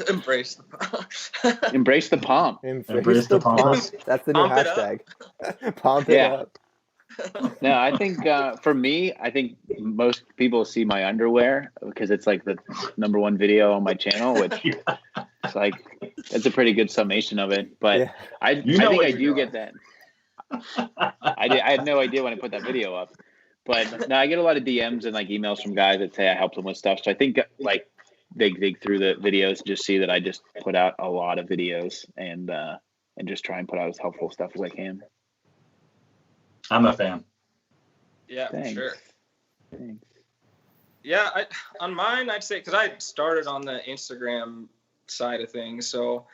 Embrace the pomp. Embrace the pomp. Embrace the pomp. That's the new hashtag. Pomp it up. No, I think for me, I think most people see my underwear because it's like the #1 video on my channel, which it's like it's a pretty good summation of it. But I think I do get that. I had no idea when I put that video up, but no, I get a lot of DMs and like emails from guys that say I helped them with stuff. So I think like they dig through the videos and just see that I just put out a lot of videos and just try and put out as helpful stuff as I can. I'm a fan. Yeah, Thanks. for sure. Thanks. Yeah, on mine, I'd say, because I started on the Instagram side of things, so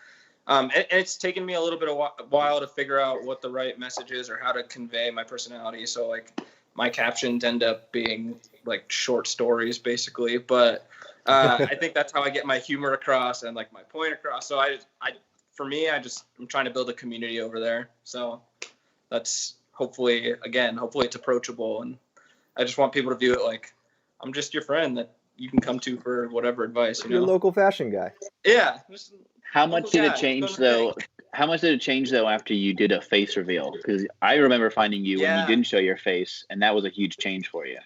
it's taken me a little bit of while to figure out what the right message is or how to convey my personality. So, like, my captions end up being, like, short stories, basically. But I think that's how I get my humor across and, like, my point across. So, for me, I'm trying to build a community over there. So that's hopefully it's approachable. And I just want people to view it like I'm just your friend that you can come to for whatever advice. Your local fashion guy. Yeah. How much did it change though? How much did it change though after you did a face reveal? Because I remember finding you when you didn't show your face, and that was a huge change for you.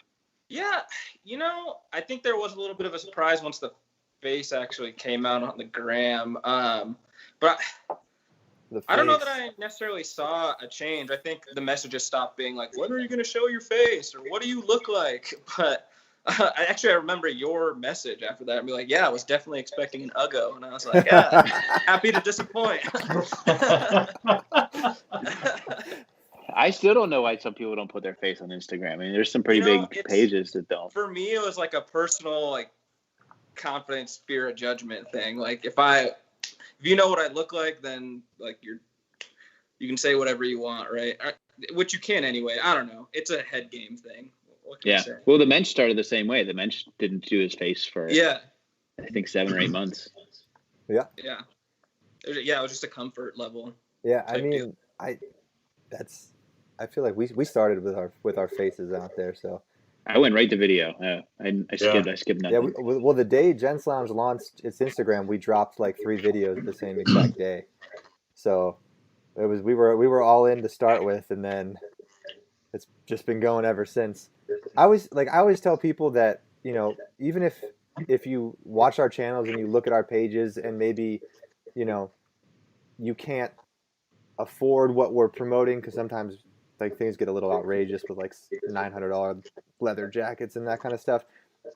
Yeah, I think there was a little bit of a surprise once the face actually came out on the gram. But I don't know that I necessarily saw a change. I think the messages stopped being like, when are you going to show your face? Or what do you look like? But I remember your message after that. I'd be like, yeah, I was definitely expecting an Uggo. And I was like, yeah, happy to disappoint. I still don't know why some people don't put their face on Instagram. I mean, there's some pretty big pages that don't. For me, it was like a personal, like, confidence, fear of judgment thing. Like, if you know what I look like, then like you can say whatever you want, right? Which you can anyway. I don't know. It's a head game thing. What can I say? Well, the Mensch started the same way. The Mensch didn't do his face for I think 7 or 8 months. Yeah. Yeah. It was just a comfort level. Yeah, I mean, I feel like we started with our faces out there, so. I went right to video. I skipped nothing. Yeah, well, the day Gents Lounge launched its Instagram, we dropped like 3 videos the same exact day. So we were all in to start with, and then it's just been going ever since. I always tell people that, even if you watch our channels and you look at our pages and maybe, you can't afford what we're promoting, because sometimes like things get a little outrageous with like $900 leather jackets and that kind of stuff.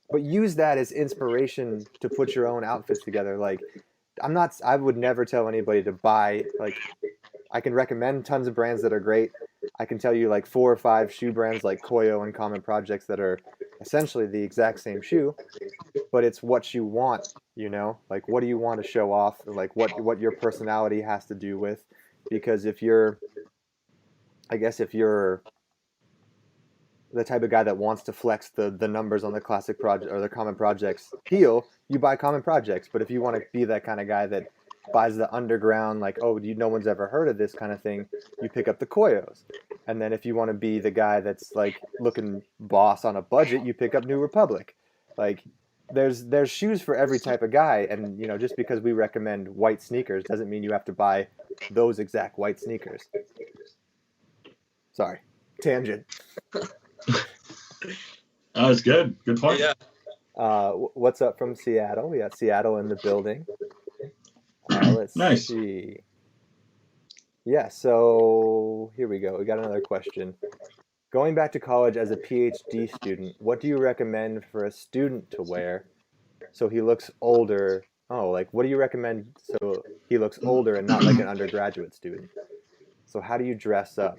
But use that as inspiration to put your own outfits together. Like, I would never tell anybody to buy, like, I can recommend tons of brands that are great. I can tell you like 4 or 5 shoe brands like Koyo and Common Projects that are essentially the exact same shoe, but it's what you want, you know? Like, what do you want to show off? Like, what your personality has to do with. Because if you're the type of guy that wants to flex the numbers on the classic project or the Common Projects heel, you buy Common Projects. But if you want to be that kind of guy that buys the underground, like, oh, no one's ever heard of this kind of thing, you pick up the Koyos. And then if you want to be the guy that's like looking boss on a budget, you pick up New Republic. Like, there's shoes for every type of guy. And, you know, just because we recommend white sneakers doesn't mean you have to buy those exact white sneakers. Sorry, tangent. That was good. Good point. Yeah. What's up from Seattle? We got Seattle in the building. Let's see. Yeah, so here we go. We got another question. Going back to college as a PhD student, what do you recommend for a student to wear so he looks older? Oh, like, what do you recommend so he looks older and not like an undergraduate student? So how do you dress up?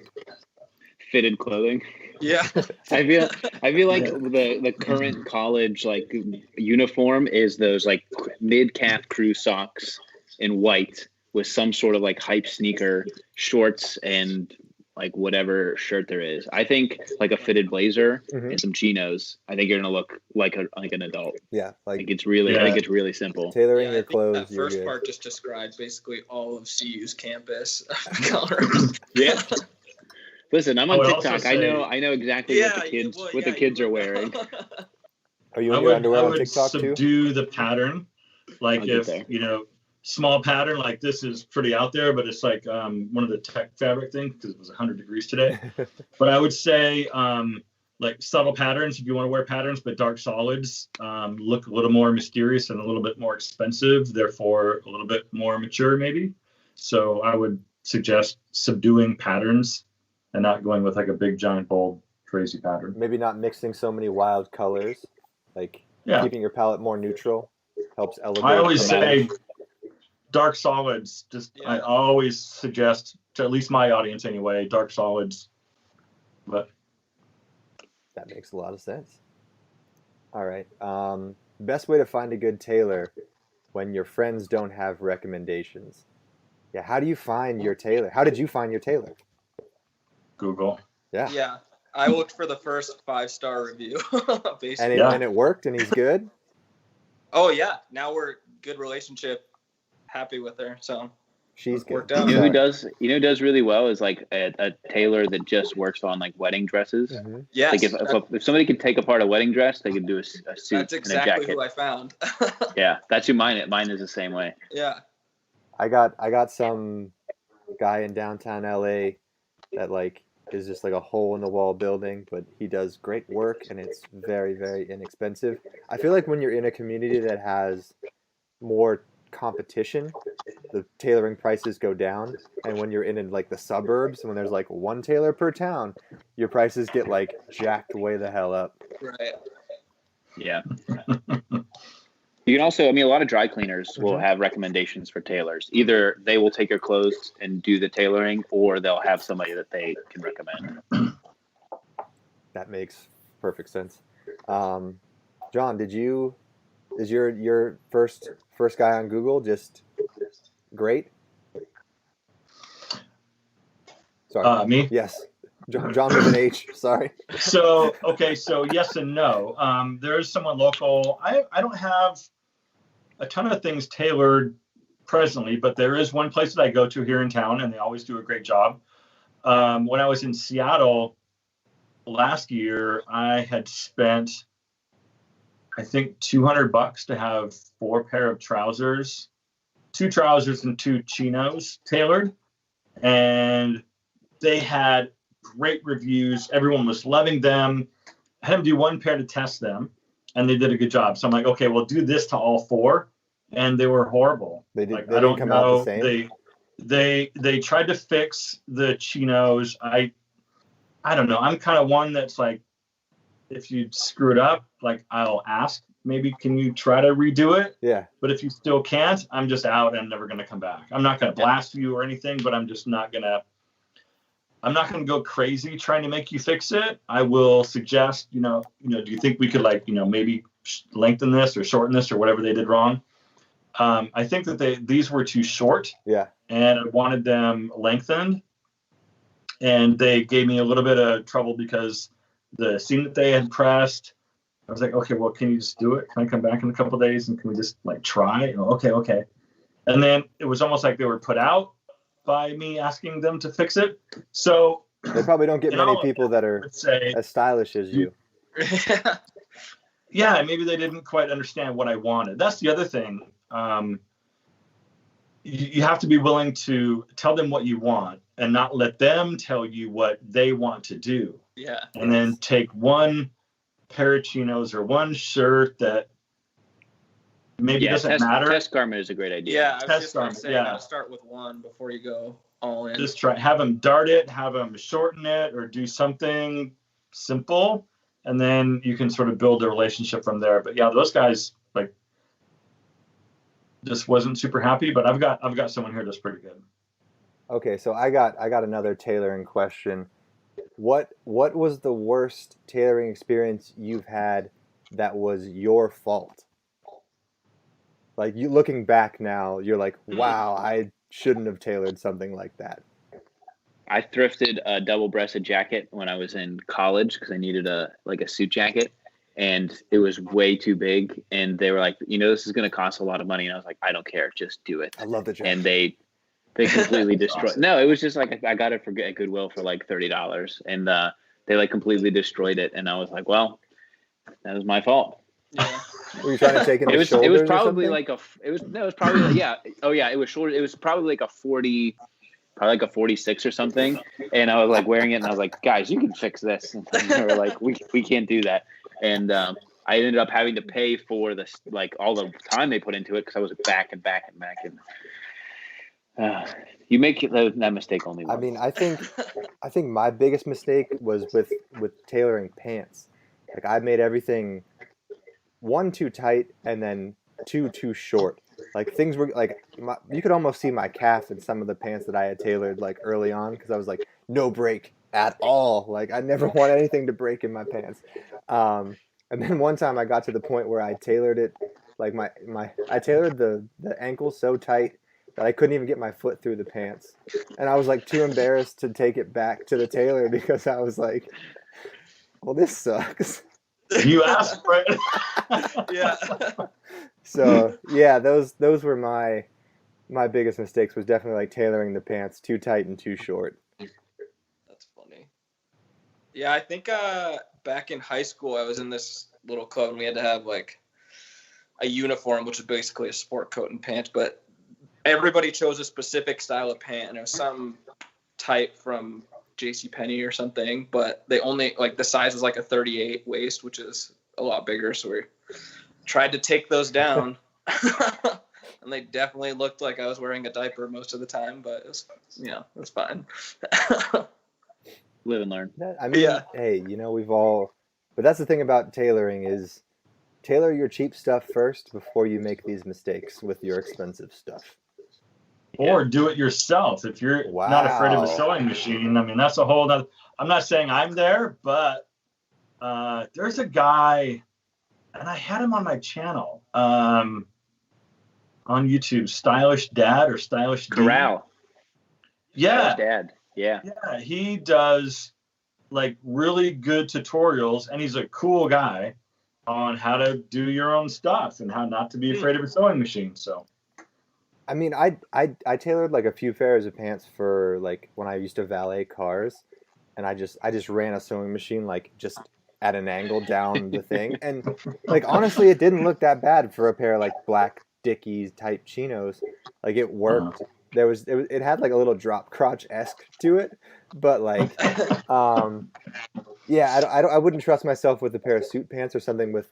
Fitted clothing. Yeah. I feel like the current college like uniform is those like mid-calf crew socks in white with some sort of like hype sneaker, shorts, and like whatever shirt there is. I think like a fitted blazer and some chinos. I think you're gonna look like an adult. Yeah, I think it's really simple. Tailoring your clothes. That first part just described basically all of CU's campus color. Yeah. Listen, I'm on TikTok. I know exactly what the kids are wearing. Are you in your underwear on TikTok too? Subdue the pattern. Like small pattern like this is pretty out there, but it's like one of the tech fabric things because it was 100 degrees today. But I would say like subtle patterns if you want to wear patterns, but dark solids look a little more mysterious and a little bit more expensive, therefore a little bit more mature maybe. So I would suggest subduing patterns and not going with like a big giant bold crazy pattern. Maybe not mixing so many wild colors, like keeping your palette more neutral helps elevate. I always say dark solids. I always suggest to at least my audience anyway, dark solids. But that makes a lot of sense. All right. Best way to find a good tailor when your friends don't have recommendations. Yeah. How do you find your tailor? How did you find your tailor? Google. Yeah. Yeah. I looked for the first 5-star review. And it worked, and he's good. Oh yeah. Now we're good relationship. Happy with her. So she's good. Worked out. You know who does really well is like a tailor that just works on like wedding dresses. Mm-hmm. Yes. Like if somebody could take apart a wedding dress, they could do a suit That's and a exactly jacket. who I found. Yeah, that's who mine is the same way. Yeah. I got some guy in downtown LA that like is just like a hole in the wall building, but he does great work and it's very, very inexpensive. I feel like when you're in a community that has more competition, the tailoring prices go down, and when you're in like the suburbs, when there's like one tailor per town, your prices get like jacked way the hell up. Right. Yeah. You can also, a lot of dry cleaners will have recommendations for tailors. Either they will take your clothes and do the tailoring, or they'll have somebody that they can recommend. That makes perfect sense. John, is your first guy on Google just great? Sorry. Me? Yes. John with an H. Sorry. So yes and no. There is someone local. I don't have a ton of things tailored presently, but there is one place that I go to here in town, and they always do a great job. When I was in Seattle last year, I had spent, I think, $200 to have 4 pair of trousers, 2 trousers and 2 chinos tailored, and they had great reviews. Everyone was loving them. I had them do 1 pair to test them, and they did a good job. So I'm like, okay, we'll do this to all 4, and they were horrible. They didn't come out the same. they tried to fix the chinos. I don't know. I'm kind of one that's like, if you screw it up, like I'll ask, maybe can you try to redo it? Yeah. But if you still can't, I'm just out and never going to come back. I'm not going to blast you or anything, but I'm not going to go crazy trying to make you fix it. I will suggest, do you think we could maybe lengthen this or shorten this or whatever they did wrong? I think that these were too short. Yeah. And I wanted them lengthened. And they gave me a little bit of trouble because the seam that they had pressed, I was like, okay, well, can you just do it? Can I come back in a couple of days and can we just try? Okay. And then it was almost like they were put out by me asking them to fix it. So they probably don't get many people that are as stylish as you. Yeah, maybe they didn't quite understand what I wanted. That's the other thing. You have to be willing to tell them what you want and not let them tell you what they want to do. Yeah. And then take one pair of chinos or one shirt that maybe doesn't matter. Test garment is a great idea. Yeah, I was just going to say, you got to start with one before you go all in. Just have them dart it, have them shorten it, or do something simple, and then you can sort of build a relationship from there. But yeah, those guys just wasn't super happy. But I've got someone here that's pretty good. Okay, so I got another tailoring question. What was the worst tailoring experience you've had that was your fault? Like, you looking back now, you're like, wow, I shouldn't have tailored something like that. I thrifted a double-breasted jacket when I was in college because I needed a suit jacket, and it was way too big. And they were like, this is going to cost a lot of money. And I was like, I don't care, just do it. I love the jacket. And they completely destroyed. No, it was just like I got it at Goodwill for like $30, and they completely destroyed it. And I was like, well, that was my fault. Yeah. Were you trying to take it? It was probably it was short. It was probably like a 40, probably like a 46 or something. And I was like wearing it, and I was like, guys, you can fix this. And they were like, we can't do that. And I ended up having to pay for this, all the time they put into it, because I was back and back. And you make that mistake only once. I mean, I think my biggest mistake was with tailoring pants. Like, I made everything one too tight and then too short. Like, things were you could almost see my calf in some of the pants that I had tailored early on, because I was like, no break at all. Like, I never want anything to break in my pants. And then one time I got to the point where I tailored it, I tailored the ankle so tight that I couldn't even get my foot through the pants. And I was too embarrassed to take it back to the tailor, because I was like, well, this sucks. You asked for it. Yeah. So yeah, those were my biggest mistakes, was definitely tailoring the pants too tight and too short. That's funny. Yeah, I think back in high school I was in this little club, and we had to have a uniform, which is basically a sport coat and pants, but everybody chose a specific style of pant, and it was some type from JCPenney or something, but they only the size was a 38 waist, which is a lot bigger. So we tried to take those down, and they definitely looked like I was wearing a diaper most of the time, but it was fine. Live and learn. I mean, yeah. Hey, but that's the thing about tailoring is tailor your cheap stuff first before you make these mistakes with your expensive stuff. Or do it yourself if you're not afraid of a sewing machine. I mean, that's a whole other. I'm not saying I'm there, but there's a guy, and I had him on my channel on YouTube, Stylish Dad or Stylish Corral. Yeah. Stylish Dad. Yeah. Yeah, he does really good tutorials, and he's a cool guy on how to do your own stuff and how not to be afraid of a sewing machine. So. I mean, I tailored a few pairs of pants for when I used to valet cars, and I just ran a sewing machine just at an angle down the thing, and honestly, it didn't look that bad for a pair of black Dickies type chinos. It worked. It had a little drop crotch-esque to it, but yeah, I wouldn't trust myself with a pair of suit pants or something with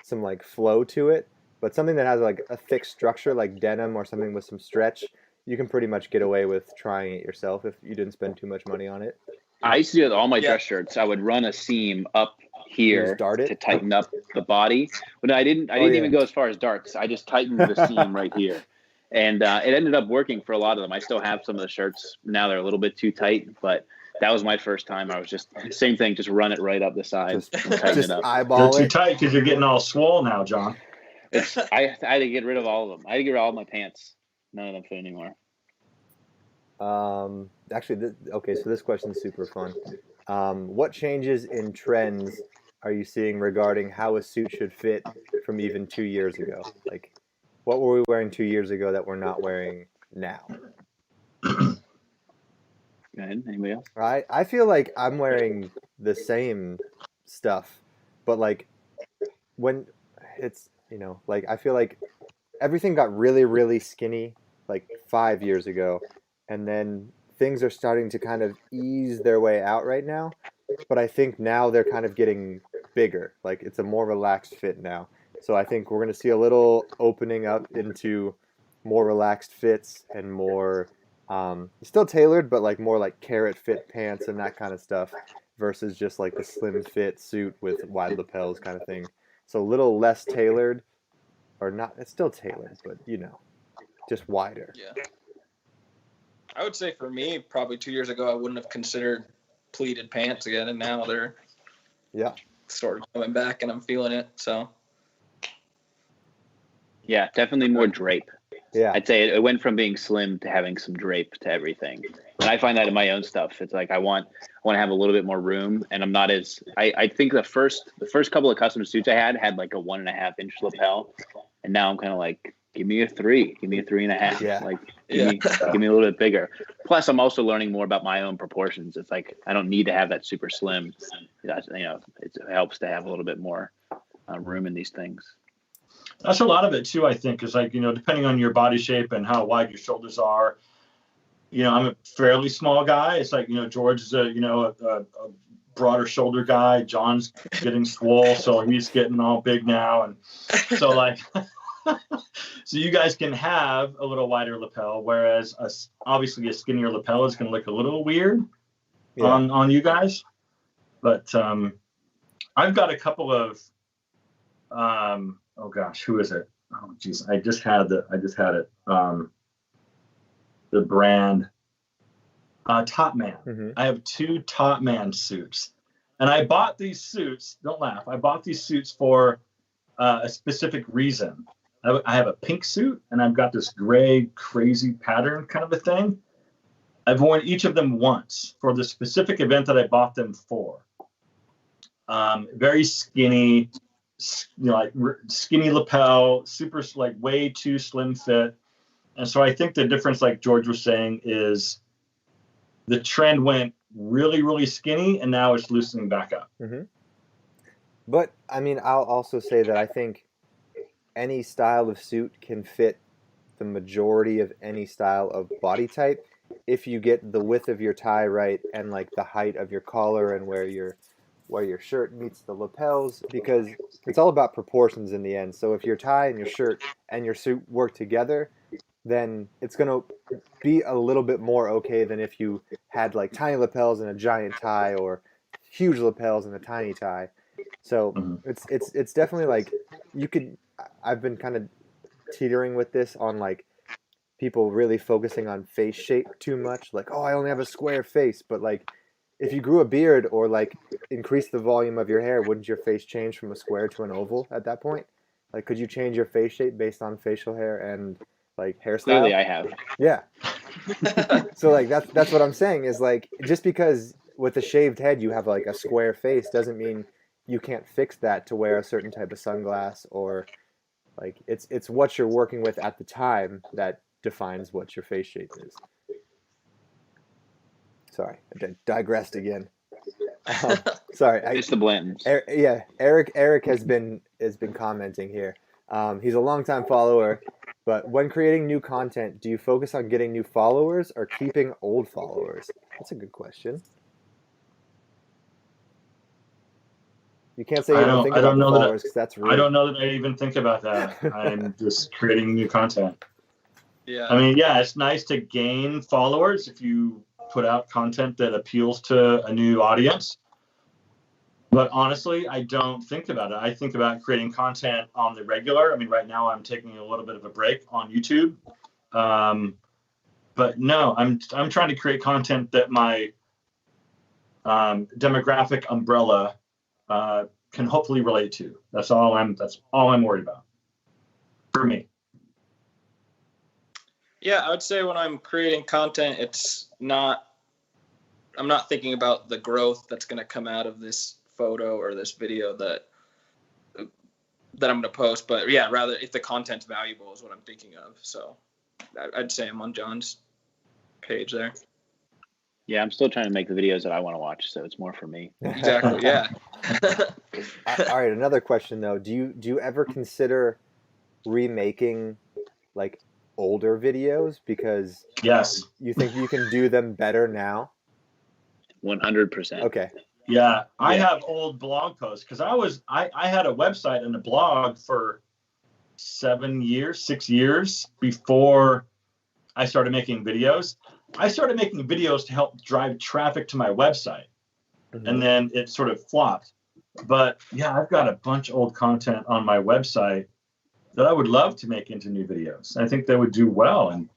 some flow to it. But something that has a thick structure, like denim or something with some stretch, you can pretty much get away with trying it yourself if you didn't spend too much money on it. I used to do it with all my dress shirts. I would run a seam up here to tighten up the body. But I didn't even go as far as darts. I just tightened the seam right here. And it ended up working for a lot of them. I still have some of the shirts. Now they're a little bit too tight, but that was my first time. I was just, same thing, just run it right up the side and tighten it up. Eyeball They're too tight because you're getting all swole now, John. I had to get rid of all of them. I had to get rid of all my pants. None of them fit anymore. Actually, okay, so this question is super fun. What changes in trends are you seeing regarding how a suit should fit from even 2 years ago? Like, what were we wearing 2 years ago that we're not wearing now? Go ahead. Anybody else? I feel like I'm wearing the same stuff, but like when it's, you know, like I feel like everything got really, really skinny like 5 years ago, and then things are starting to kind of ease their way out right now. But I think now they're kind of getting bigger. Like it's a more relaxed fit now. So I think we're going to see a little opening up into more relaxed fits and more, still tailored, but like more like carrot fit pants and that kind of stuff versus just like the slim fit suit with wide lapels kind of thing. So a little less tailored, or not, it's still tailored, but you know, just wider. Yeah. I would say for me, probably 2 years ago, I wouldn't have considered pleated pants again, and now they're sort of coming back, and I'm feeling it. So yeah, definitely more drape. Yeah, I'd say it went from being slim to having some drape to everything. And I find that in my own stuff. It's like I want to have a little bit more room, and I'm not as I think the first couple of custom suits I had like a 1.5 inch lapel, and now I'm kind of like, give me a 3, give me a 3.5. Yeah. Like give me a little bit bigger. Plus, I'm also learning more about my own proportions. It's like I don't need to have that super slim. You know, it helps to have a little bit more room in these things. That's a lot of it too, I think, is like, you know, depending on your body shape and how wide your shoulders are. You know, I'm a fairly small guy. It's like, you know, George is a broader shoulder guy. John's getting swole, so he's getting all big now. And so like, so you guys can have a little wider lapel, whereas obviously a skinnier lapel is going to look a little weird on you guys. But I've got a couple of, oh gosh, who is it? Oh geez, I just had it. The brand Top Man. Mm-hmm. I have 2 Top Man suits, and I bought these suits. Don't laugh. I bought these suits for a specific reason. I have a pink suit, and I've got this gray crazy pattern kind of a thing. I've worn each of them once for the specific event that I bought them for. Very skinny. You know, like skinny lapel, super like way too slim fit. And so I think the difference, like George was saying, is the trend went really, really skinny, and now it's loosening back up. Mm-hmm. But I mean, I'll also say that I think any style of suit can fit the majority of any style of body type if you get the width of your tie right and like the height of your collar and where your shirt meets the lapels, because it's all about proportions in the end. So if your tie and your shirt and your suit work together, then it's going to be a little bit more okay than if you had like tiny lapels and a giant tie, or huge lapels and a tiny tie. So it's definitely like I've been kind of teetering with this on like people really focusing on face shape too much. Like, oh, I only have a square face, but like, if you grew a beard or like increase the volume of your hair, wouldn't your face change from a square to an oval at that point? Like, could you change your face shape based on facial hair and like hairstyle? Clearly, I have. Yeah. So like that's what I'm saying is like, just because with a shaved head you have like a square face doesn't mean you can't fix that to wear a certain type of sunglass, or like it's what you're working with at the time that defines what your face shape is. Sorry, I digressed again. Sorry, It's the Blantons. Eric has been commenting here. He's a longtime follower, but when creating new content, do you focus on getting new followers or keeping old followers? That's a good question. You can't say you don't think about the followers, because that's rude. I don't know that I even think about that. I'm just creating new content. Yeah. I mean, yeah, it's nice to gain followers if you put out content that appeals to a new audience. But honestly, I don't think about it. I think about creating content on the regular. I mean, right now I'm taking a little bit of a break on YouTube. But no, I'm trying to create content that my demographic umbrella can hopefully relate to. That's all I'm worried about for me. Yeah, I would say when I'm creating content, I'm not thinking about the growth that's going to come out of this photo or this video that I'm going to post. But yeah, rather if the content's valuable is what I'm thinking of. So I'd say I'm on Jon's page there. Yeah, I'm still trying to make the videos that I want to watch, so it's more for me. Exactly. Yeah. All right. Another question though: Do you ever consider remaking like older videos because Yes. you think you can do them better now? 100%. Okay. Yeah, I have old blog posts because I had a website and a blog for 6 years before I started making videos. I started making videos to help drive traffic to my website, and then it sort of flopped. But yeah, I've got a bunch of old content on my website that I would love to make into new videos. I think they would do well, and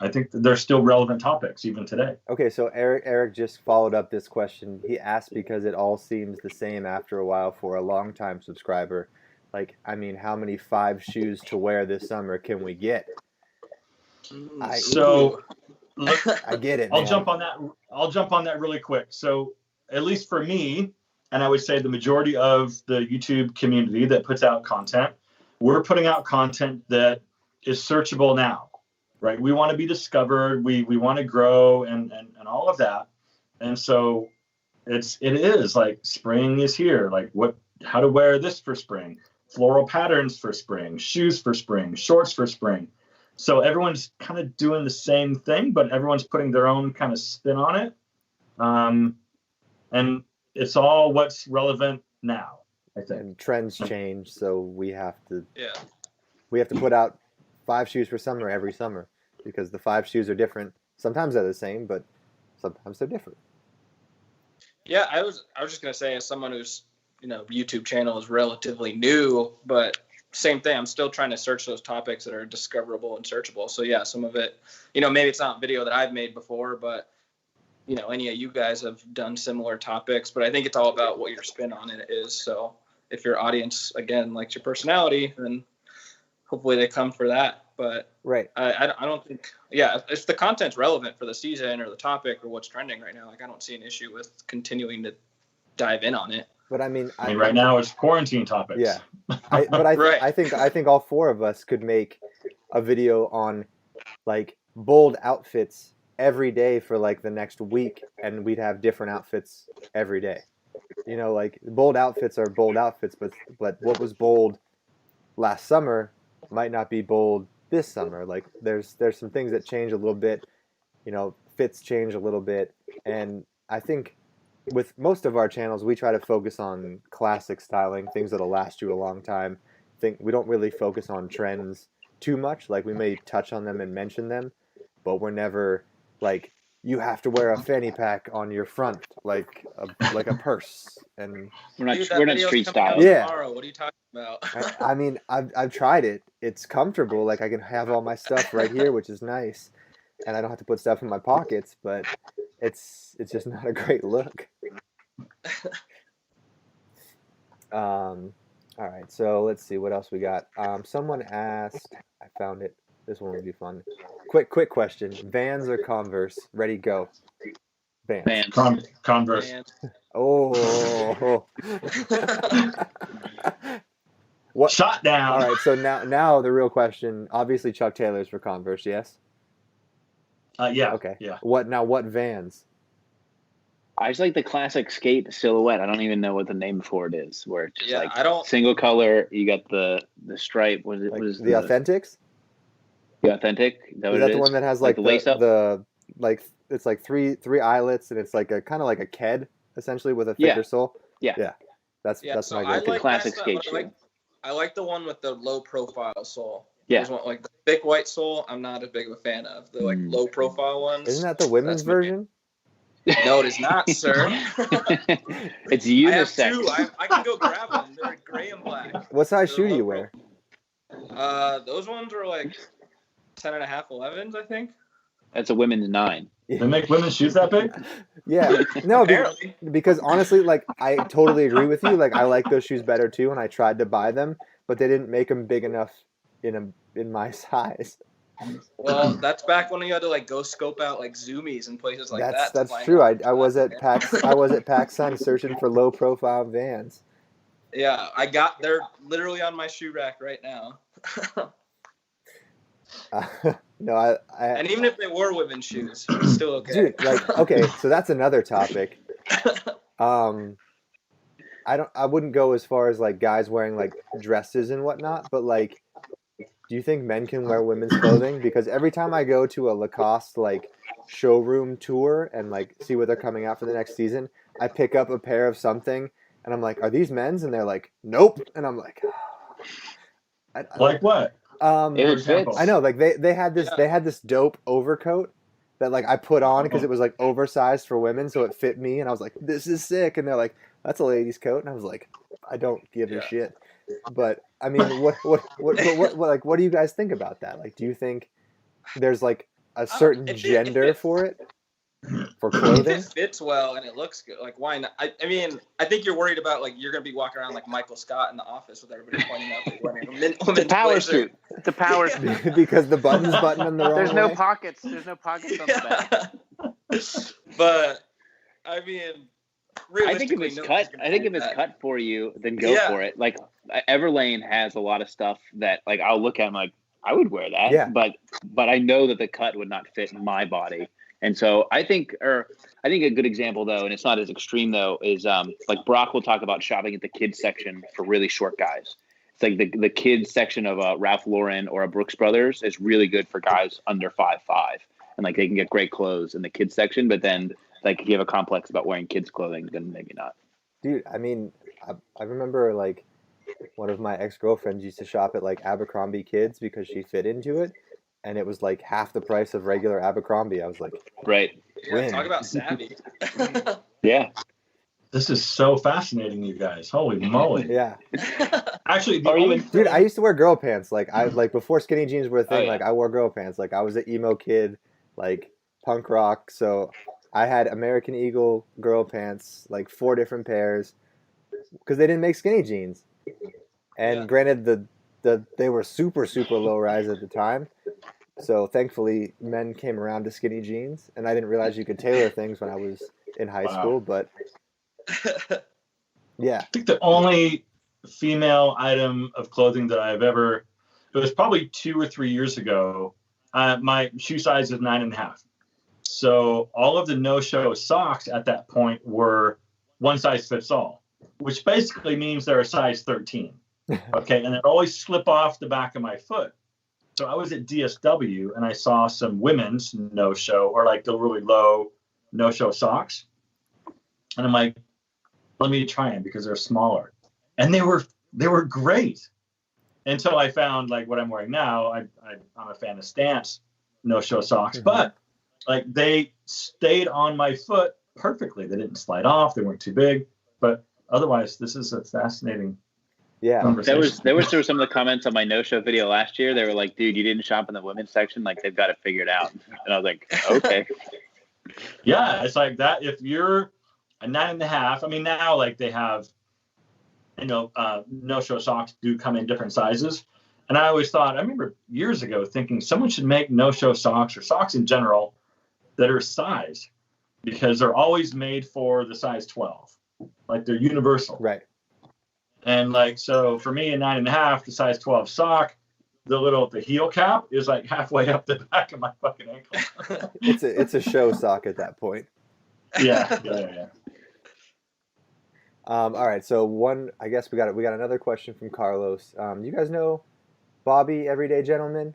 I think that they're still relevant topics even today. Okay, so Eric just followed up this question. He asked because it all seems the same after a while for a longtime subscriber. Like, I mean, how many 5 shoes to wear this summer can we get? Look, I get it. I'll jump on that really quick. So at least for me, and I would say the majority of the YouTube community that puts out content, we're putting out content that is searchable now, right? We want to be discovered. We want to grow and all of that. And so it is like spring is here. Like how to wear this for spring, floral patterns for spring, shoes for spring, shorts for spring. So everyone's kind of doing the same thing, but everyone's putting their own kind of spin on it. And it's all what's relevant now, I think. And trends change, so we have to Yeah. put out 5 shoes for summer every summer because the 5 shoes are different. Sometimes they're the same, but sometimes they're different. Yeah, I was just gonna say, as someone whose YouTube channel is relatively new, but same thing. I'm still trying to search those topics that are discoverable and searchable. So yeah, some of it, maybe it's not video that I've made before, but any of you guys have done similar topics. But I think it's all about what your spin on it is. So if your audience again likes your personality, then hopefully they come for that. But right, I don't think if the content's relevant for the season or the topic or what's trending right now, like I don't see an issue with continuing to dive in on it. but I mean right now it's quarantine topics. Yeah, I think all 4 of us could make a video on like bold outfits every day for like the next week, and we'd have different outfits every day. Like bold outfits are bold outfits, but what was bold last summer might not be bold this summer. Like there's some things that change a little bit, fits change a little bit, and I think with most of our channels we try to focus on classic styling, things that'll last you a long time. We don't really focus on trends too much. Like we may touch on them and mention them, but we're never like you have to wear a fanny pack on your front like a purse. And we're not street style. Yeah. Tomorrow. What are you talking about? I mean, I've tried it. It's comfortable. Like I can have all my stuff right here, which is nice, and I don't have to put stuff in my pockets. But it's just not a great look. All right, so let's see what else we got. Someone asked. I found it. This one would be fun. Quick question: Vans or Converse? Ready, go. Vans. Converse. Oh. What? Shot down. All right, so now the real question. Obviously, Chuck Taylor's for Converse, yes? Yeah. Okay. Yeah. What Vans? I just like the classic skate silhouette. I don't even know what the name for it is. Where it's just single color. You got the stripe. What is the Authentics? The Authentic. Is that the one that has like the lace up? It's like three eyelets, and it's like a kind of like a Ked essentially with a thicker sole. Yeah. That's so my classic skate shoe. I like the one with the low profile sole. Yeah. Those one, like the thick white sole, I'm not as big of a fan of. The like low profile ones. Isn't that the women's version? No, it is not, sir. It's I have unisex. two. I can go grab them. They're gray and black. What size They're shoe do low you wear? Those ones are like 10.5, 11s, I think. That's a women's 9. They make women's shoes that big? Yeah. No, Apparently. because honestly, like, I totally agree with you. Like, I like those shoes better too, and I tried to buy them, but they didn't make them big enough in my size. Well, that's back when you had to like go scope out like Zoomies and places like that. That's true. I was at PacSun searching for low profile Vans. Yeah, they're literally on my shoe rack right now. No, and even if they were women's shoes, it's still okay. Dude, like, okay, so that's another topic. I wouldn't go as far as like guys wearing like dresses and whatnot, but like, do you think men can wear women's clothing? Because every time I go to a Lacoste like showroom tour and like see what they're coming out for the next season, I pick up a pair of something and I'm like, are these men's? And they're like, nope. And I'm like, like what? It fits. I know, like they had this dope overcoat that like I put on because it was like oversized for women, so it fit me, and I was like, this is sick. And they're like, that's a lady's coat, and I was like, I don't give a shit. But I mean, what do you guys think about that? Like, do you think there's like a certain gender for it? For clothing? If it fits well and it looks good, like why not? I mean, I think you're worried about like you're gonna be walking around like Michael Scott in the office with everybody pointing out like wearing a women's It's a power blazer. suit. It's a power suit. Because the button's buttoned the wrong There's no way? pockets. There's no pockets on the back. But I mean, I think if it's cut for you, then go for it. Like Everlane has a lot of stuff that like I'll look at and like I would wear that. Yeah. But I know that the cut would not fit my body. And so I think a good example though, and it's not as extreme though, is like Brock will talk about shopping at the kids section for really short guys. It's like the kids section of a Ralph Lauren or a Brooks Brothers is really good for guys under 5'5", and like they can get great clothes in the kids section. But then like if you have a complex about wearing kids clothing, then maybe not. Dude, I mean, I remember like one of my ex-girlfriends used to shop at like Abercrombie Kids because she fit into it. And it was like half the price of regular Abercrombie. I was like, right. Yeah, talk about savvy. Yeah. This is so fascinating, you guys. Holy moly. Yeah. Actually, dude, I used to wear girl pants. Like before skinny jeans were a thing, Oh, yeah. like I wore girl pants. Like I was an emo kid, like punk rock. So I had American Eagle girl pants, like 4 different pairs, because they didn't make skinny jeans. And granted, they were super, super low rise at the time. So thankfully, men came around to skinny jeans, and I didn't realize you could tailor things when I was in high school. But yeah, I think the only female item of clothing that I've ever, it was probably 2 or 3 years ago. My shoe size is 9.5. So all of the no-show socks at that point were one size fits all, which basically means they're a size 13. Okay, and it always slip off the back of my foot. So I was at DSW and I saw some women's no-show or like the really low no-show socks. And I'm like, let me try them because they're smaller. And they were great. Until I found like what I'm wearing now. I'm a fan of Stance no-show socks, but like they stayed on my foot perfectly. They didn't slide off. They weren't too big. But otherwise, this is a fascinating There were some of the comments on my no-show video last year. They were like, dude, you didn't shop in the women's section. Like, they've got it figured out. And I was like, okay. Yeah, it's like that. If you're a 9.5, I mean, now like they have, no-show socks do come in different sizes. And I remember years ago thinking someone should make no-show socks or socks in general that are sized because they're always made for the size 12. Like they're universal. Right. And like, so for me, a 9.5, the size 12 sock, the heel cap is like halfway up the back of my fucking ankle. It's a show sock at that point. Yeah. All right. So I guess we got another question from Carlos. You guys know Bobby, Everyday Gentleman?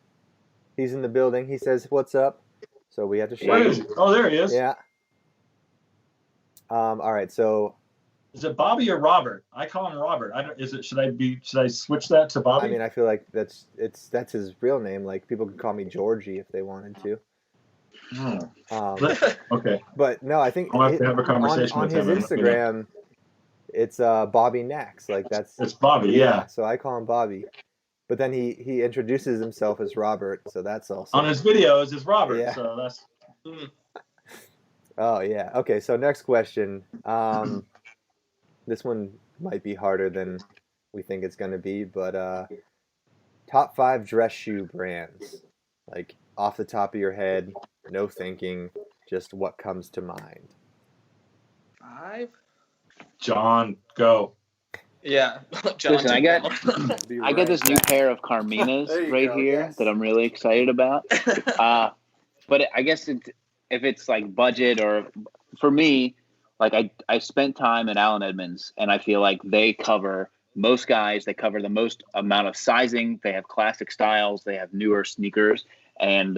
He's in the building. He says, "What's up?" So we have to show him. Oh, there he is. Yeah. All right. So Is it Bobby or Robert? I call him Robert. I don't. Is it? Should I switch that to Bobby? I mean, I feel like that's his real name. Like people could call me Georgie if they wanted to. Okay. But no, I think I'll have to have a conversation on with his him. Instagram, it's Bobby Nax. Like it's Bobby. Yeah. So I call him Bobby. But then he introduces himself as Robert, so that's also on his videos is Robert. Yeah. So that's. Oh yeah. Okay. So next question. This one might be harder than we think it's going to be, but top 5 dress shoe brands, like off the top of your head, no thinking, just what comes to mind. 5. John, go. Yeah. John, listen, I got this new pair of Carminas right here that I'm really excited about. But I guess if it's like budget, or for me, like I spent time at Edmonds, and I feel like they cover most guys. They cover the most amount of sizing. They have classic styles. They have newer sneakers. And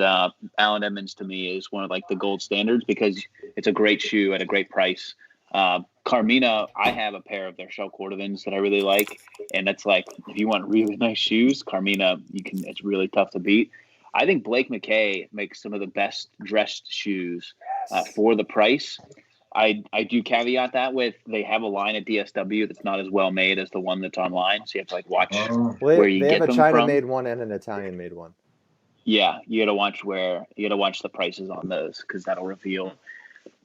Edmonds to me is one of like the gold standards because it's a great shoe at a great price. Carmina, I have a pair of their shell cordovans that I really like. And that's like, if you want really nice shoes, Carmina, it's really tough to beat. I think Blake McKay makes some of the best dressed shoes for the price. I do caveat that with they have a line at DSW that's not as well made as the one that's online, so you have to like watch where you get them from. They have a China-made one and an Italian-made one. Yeah, you got to watch the prices on those because that'll reveal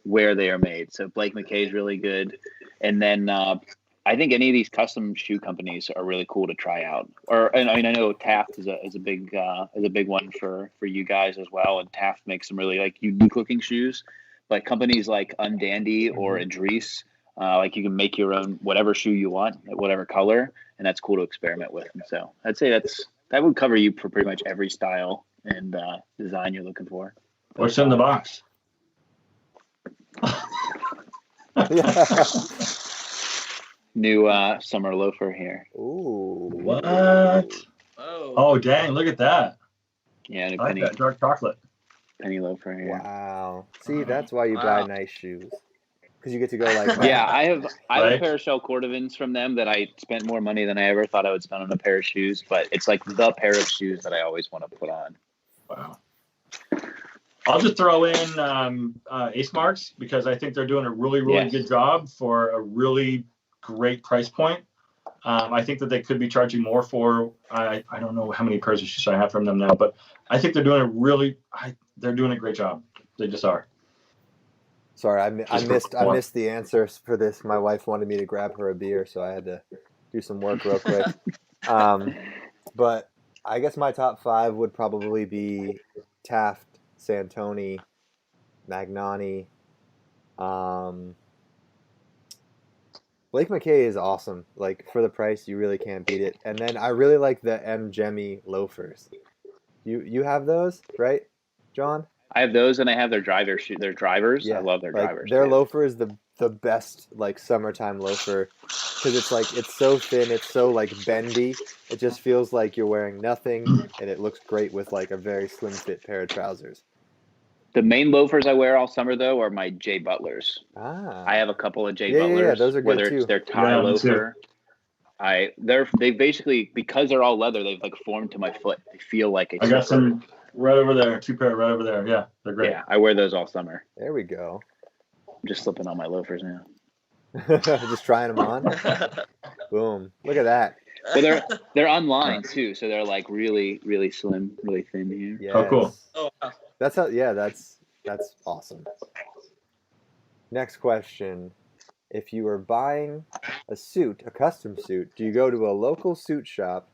where they are made. So Blake McKay is really good, and then I think any of these custom shoe companies are really cool to try out. And I know Taft is a big one for you guys as well, and Taft makes some really like unique looking shoes. But companies like Undandy or Idris, like you can make your own whatever shoe you want, whatever color, and that's cool to experiment with. And so I'd say that would cover you for pretty much every style and design you're looking for. What's in the box? New summer loafer here. Ooh. What? Oh, dang. Look at that. Yeah, I like that dark chocolate. Penny loafer here. Wow. See, that's why you buy nice shoes. Because you get to go like that. Yeah, I have a pair of shell cordovans from them that I spent more money than I ever thought I would spend on a pair of shoes, but it's like the pair of shoes that I always want to put on. Wow. I'll just throw in Ace Marks because I think they're doing a really, really good job for a really great price point. I think that they could be charging more for, I don't know how many pairs of shoes I have from them now, but I think they're doing they're doing a great job. They just are. Sorry, I missed the answer for this. My wife wanted me to grab her a beer, so I had to do some work real quick. But I guess my top 5 would probably be Taft, Santoni, Magnani. Blake McKay is awesome. Like for the price, you really can't beat it. And then I really like the M. Jemmy loafers. You have those, right, John? I have those, and I have their drivers. Yeah, I love their drivers. Their loafer is the best like summertime loafer because it's so thin, it's so like bendy. It just feels like you're wearing nothing, and it looks great with like a very slim fit pair of trousers. The main loafers I wear all summer though are my Jay Butlers. I have a couple of Jay Butlers. Yeah, those are good whether too. It's their tie loafer. They basically, because they're all leather, they've like formed to my foot. They feel like I got some right over there, 2 pair right over there. Yeah, they're great. Yeah, I wear those all summer. There we go. I'm just slipping on my loafers now. Just trying them on. Boom! Look at that. Well, they're online too, so they're like really, really slim, really thin here. Yes. Oh, cool. Oh, wow. That's how. Yeah, that's awesome. Next question: if you were buying a custom suit, do you go to a local suit shop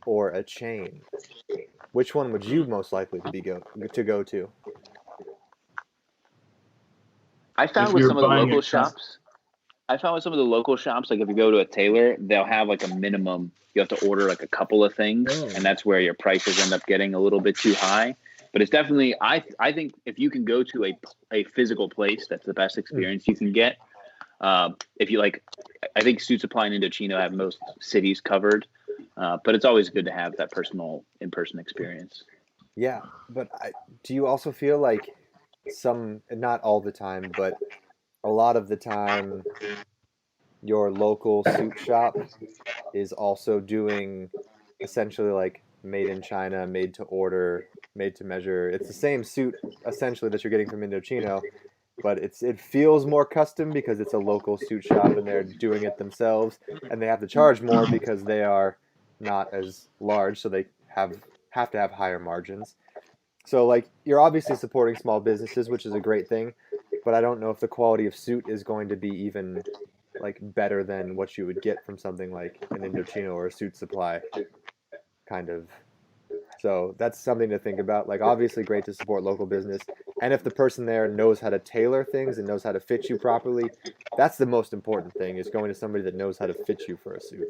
or a chain? Which one would you most likely to go to? I found with some of the local shops. Like if you go to a tailor, they'll have like a minimum. You have to order like a couple of things, and that's where your prices end up getting a little bit too high. But it's definitely, I think if you can go to a physical place, that's the best experience you can get. If you like, I think Suit Supply and Indochino have most cities covered, but it's always good to have that personal in-person experience. Yeah, but do you also feel like not all the time, but a lot of the time, your local suit shop is also doing essentially like made in China, made to order, made to measure. It's the same suit essentially that you're getting from Indochino, but it feels more custom because it's a local suit shop and they're doing it themselves, and they have to charge more because they are not as large, so they have to have higher margins. So like you're obviously supporting small businesses, which is a great thing, but I don't know if the quality of suit is going to be even like better than what you would get from something like an Indochino or a Suit Supply kind of. So that's something to think about. Like obviously great to support local business, and if the person there knows how to tailor things and knows how to fit you properly, that's the most important thing, is going to somebody that knows how to fit you for a suit.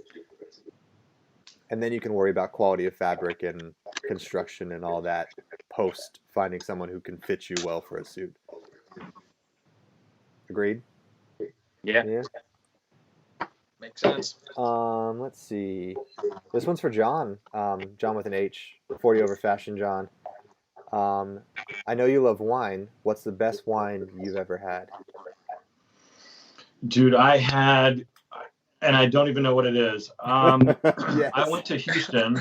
And then you can worry about quality of fabric and construction and all that post finding someone who can fit you well for a suit. Agreed? Yeah. Makes sense. Let's see. This one's for John. John with an H. 40 over fashion, John. I know you love wine. What's the best wine you've ever had? Dude, I had, and I don't even know what it is. Yes. I went to Houston,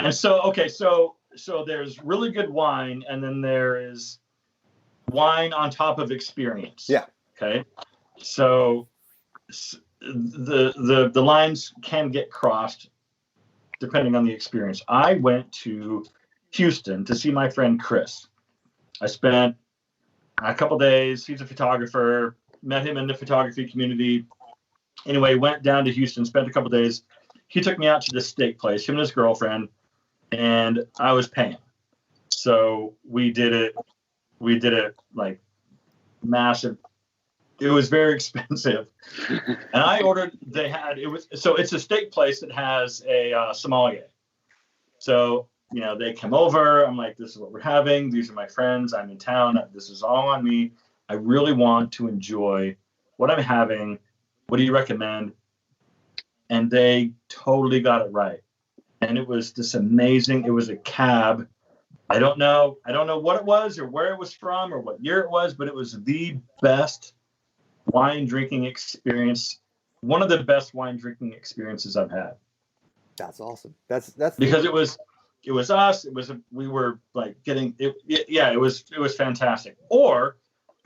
and so there's really good wine, and then there is wine on top of experience. Yeah. Okay. So the lines can get crossed depending on the experience. I went to Houston to see my friend Chris. I spent a couple days. He's a photographer. Met him in the photography community. Anyway, went down to Houston, spent a couple days. He took me out to this steak place, him and his girlfriend, and I was paying. So we did it like massive. It was very expensive. And I ordered, it's a steak place that has a sommelier. So, they come over. I'm like, this is what we're having. These are my friends. I'm in town. This is all on me. I really want to enjoy what I'm having. What do you recommend? And they totally got it right. And it was this amazing, it was a cab. I don't know what it was or where it was from or what year it was, but it was the best wine drinking experience. One of the best wine drinking experiences I've had. That's awesome. That's because it was us. We were like getting it. Yeah, it was fantastic. Or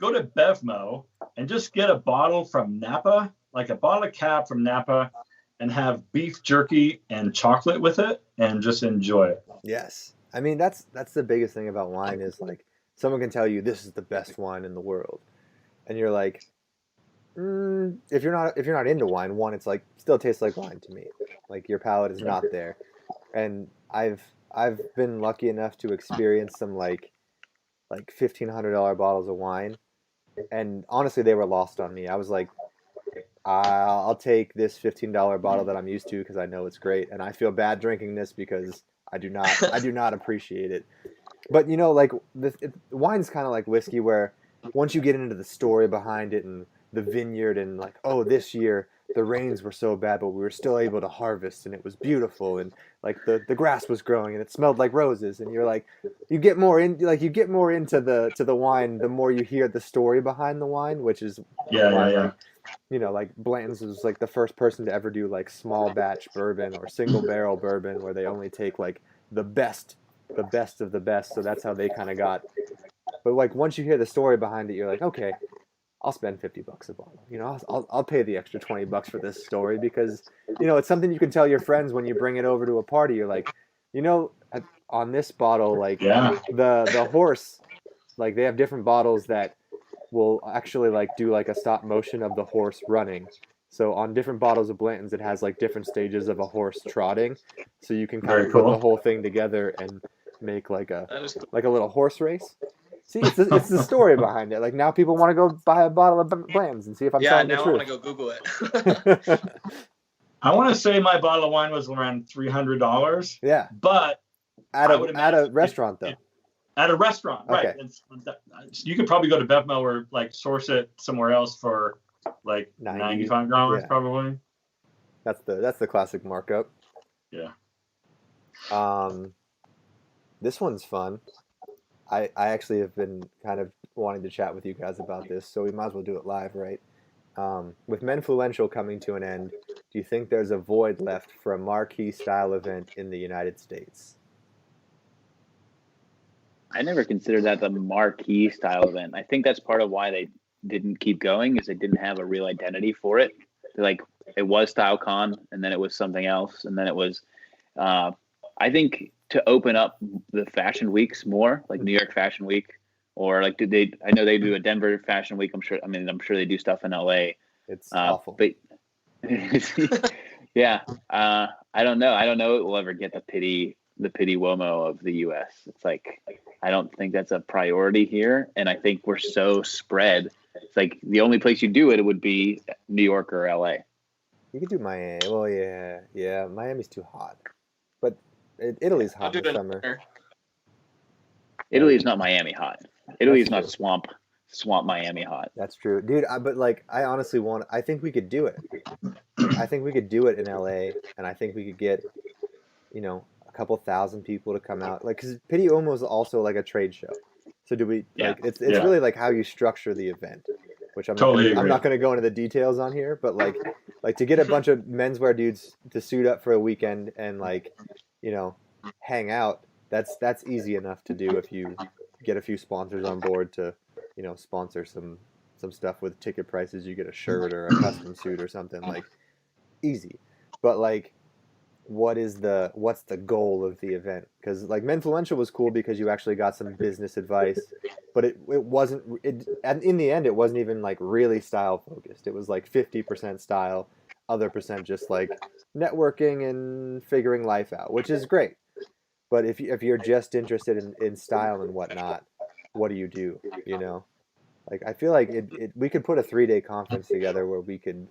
go to Bevmo and just get a bottle from Napa, like a bottle of Cab from Napa, and have beef jerky and chocolate with it, and just enjoy it. Yes. I mean, that's the biggest thing about wine is like someone can tell you this is the best wine in the world, and you're like, if you're not into wine, one, it's like still tastes like wine to me. Like your palate is not there, and I've been lucky enough to experience some like $1,500 bottles of wine, and honestly, they were lost on me. I was like, I'll take this $15 bottle that I'm used to because I know it's great, and I feel bad drinking this because I do not appreciate it. But like wine's kind of like whiskey, where once you get into the story behind it and the vineyard and like, oh, this year the rains were so bad, but we were still able to harvest and it was beautiful, and like the grass was growing and it smelled like roses, and you're like, you get more into the wine the more you hear the story behind the wine, which is yeah. Like Blanton's was like the first person to ever do like small batch bourbon or single barrel bourbon, where they only take like the best of the best. So that's how they kind of got. But like once you hear the story behind it, you're like, okay, I'll spend $50 a bottle. I'll pay the extra $20 for this story because it's something you can tell your friends when you bring it over to a party. You're like, on this bottle, like the horse, like they have different bottles that will actually like do like a stop motion of the horse running. So on different bottles of Blanton's, it has like different stages of a horse trotting. So you can kind of put the whole thing together and make like a little horse race. See, it's the story behind it. Like now people want to go buy a bottle of Blanton's and see if I'm telling the truth. Yeah, now I want to go Google it. I want to say my bottle of wine was around $300. Yeah. But at a restaurant though. At a restaurant, right? Okay. You could probably go to Bevmo or like source it somewhere else for like $95 probably. That's the classic markup. Yeah. This one's fun. I actually have been kind of wanting to chat with you guys about this, so we might as well do it live, right? With Menfluential coming to an end, do you think there's a void left for a marquee style event in the United States? I never considered that the marquee style event. I think that's part of why they didn't keep going, is they didn't have a real identity for it. Like, it was StyleCon, and then it was something else, and then it was. I think to open up the fashion weeks more, like New York Fashion Week, or like I know they do a Denver Fashion Week. I'm sure they do stuff in LA. It's awful. But yeah, I don't know. I don't know it will ever get the pity Womo of the U.S. It's like, I don't think that's a priority here, and I think we're so spread. It's like the only place you do it would be New York or L.A. You could do Miami. Well, yeah. Miami's too hot, but Italy's hot in the summer. Italy is not Miami hot. Italy is not swamp Miami hot. That's true, dude. But like, I honestly I think we could do it. I think we could do it in LA, and I think we could get, a couple thousand people to come out. Like, because Pity Uomo is also like a trade show. So do we? Yeah. Like, it's really like how you structure the event, which I'm not going to go into the details on here, but like to get a bunch of menswear dudes to suit up for a weekend and like, hang out. That's easy enough to do if you get a few sponsors on board to, sponsor some stuff with ticket prices. You get a shirt or a custom suit or something, like, easy. But like, what's the goal of the event? Because like Menfluential was cool because you actually got some business advice, but it wasn't. And in the end, it wasn't even like really style focused. It was like 50% style, other percent just like networking and figuring life out, which is great. But if you're just interested in style and whatnot, what do you do? Like, I feel like we could put a 3-day conference together where we could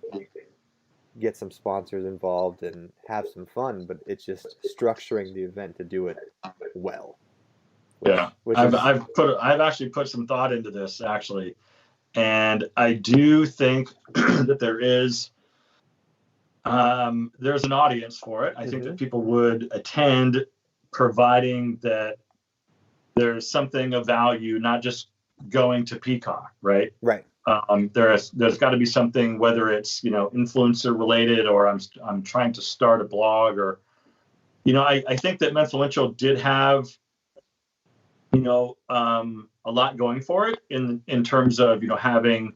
get some sponsors involved and have some fun, but it's just structuring the event to do it well. I've actually put some thought into this actually, and I do think that there's an audience for it. I think that people would attend, providing that there's something of value, not just going to Peacock, right? Right. There's got to be something, whether it's influencer related, or I'm trying to start a blog, or I think that Menfluential did have a lot going for it in terms of having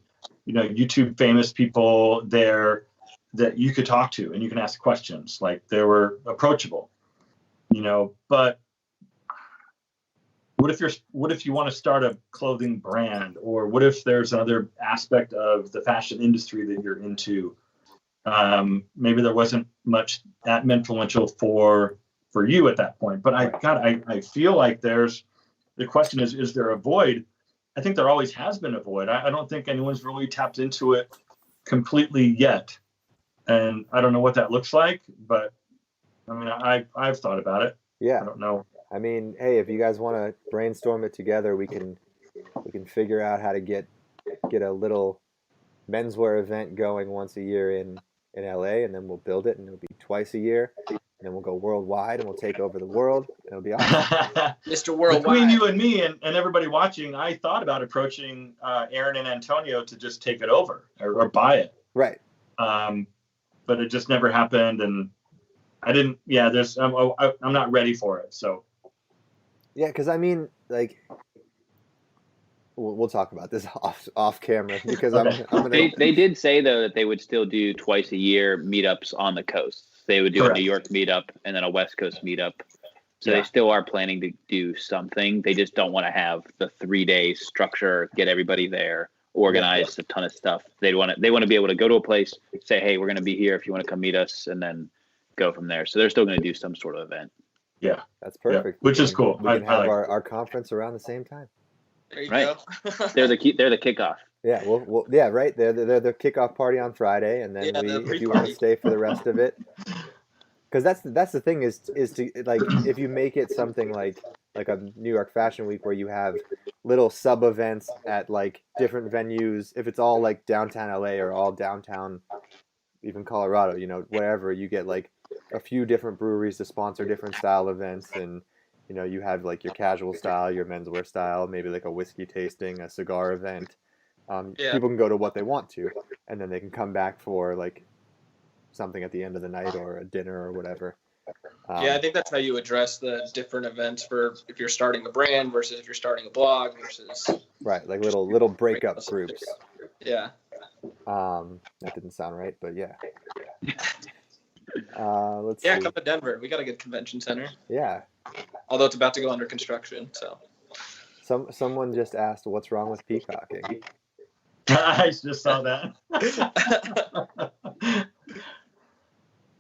YouTube famous people there that you could talk to and you can ask questions. Like, they were approachable. But what if you want to start a clothing brand, or what if there's another aspect of the fashion industry that you're into? Maybe there wasn't much at Menfluential for you at that point. But I feel like the question is there a void? I think there always has been a void. I don't think anyone's really tapped into it completely yet. And I don't know what that looks like, but I mean, I've thought about it. Yeah. I don't know. I mean, hey, if you guys want to brainstorm it together, we can figure out how to get a little menswear event going once a year in LA, and then we'll build it, and it'll be twice a year, and then we'll go worldwide, and we'll take over the world, and it'll be awesome. Mr. Worldwide. Between you and me and everybody watching, I thought about approaching Aaron and Antonio to just take it over or buy it. Right. But it just never happened, and I didn't. Yeah, I'm not ready for it. So. Yeah, because I mean, like, we'll talk about this off camera, because Okay. I'm gonna. They did say though that they would still do twice a year meetups on the coast. They would do Correct. a New York meetup and then a West Coast meetup. So Yeah. they still are planning to do something. They just don't want to have the 3-day structure, get everybody there, organize a ton of stuff. They want to be able to go to a place, say, hey, we're going to be here if you want to come meet us, and then go from there. So they're still going to do some sort of event. Yeah. That's perfect. Yeah, which is cool. We can have like our conference around the same time. There you Right. go. They're the kickoff. Yeah, we'll yeah, right. They're the kickoff party on Friday, and then Yeah, the if you want to pre-party. stay for the rest of it, because that's the thing is to, like, if you make it something like a New York Fashion Week where you have little sub events at like different venues. If it's all like downtown LA or all downtown, even Colorado, wherever, you get like a few different breweries to sponsor different style events, and you have like your casual style, your menswear style, maybe like a whiskey tasting, a cigar event. Yeah. People can go to what they want to, and then they can come back for like something at the end of the night or a dinner or whatever. Yeah, I think that's how you address the different events for if you're starting a brand versus if you're starting a blog versus right, like little breakup groups. Yeah. That didn't sound right, but yeah. Let's see. Come to Denver. We got a good convention center. Yeah. Although it's about to go under construction, so. Someone just asked what's wrong with peacocking. I just saw that.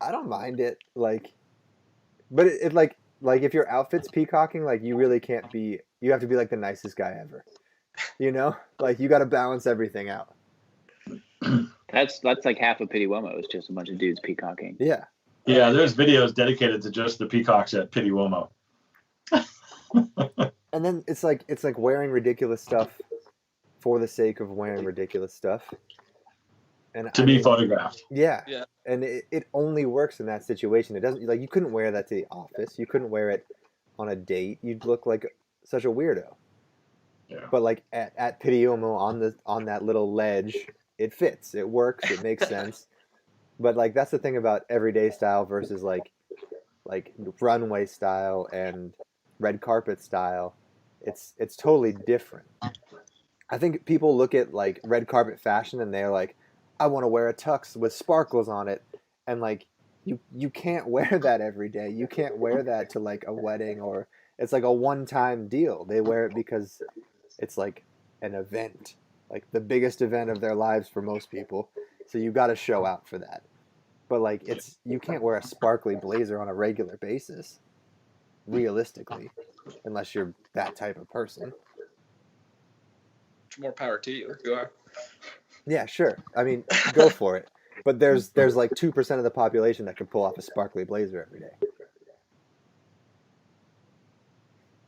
I don't mind it, like, but it like if your outfit's peacocking, like you really can't be. You have to be like the nicest guy ever, you know. Like you got to balance everything out. That's like half of Pity Womo is just a bunch of dudes peacocking. Yeah. Yeah, there's videos dedicated to just the peacocks at Pity Womo. And then it's like wearing ridiculous stuff for the sake of wearing ridiculous stuff. And To be photographed. Yeah. Yeah. And it only works in that situation. It doesn't, like, you couldn't wear that to the office. You couldn't wear it on a date. You'd look like such a weirdo. Yeah. But like at Pity Womo on that little ledge, it fits. It works. It makes sense. But like that's the thing about everyday style versus like runway style and red carpet style. It's totally different. I think people look at like red carpet fashion and they're like, I want to wear a tux with sparkles on it, and like you can't wear that every day. You can't wear that to like a wedding, or it's like a one-time deal. They wear it because it's like an event, like the biggest event of their lives for most people. So you got to show out for that. But like you can't wear a sparkly blazer on a regular basis, realistically, unless you're that type of person. More power to you. You are. Yeah, sure. I mean, go for it. But there's like 2% of the population that can pull off a sparkly blazer every day.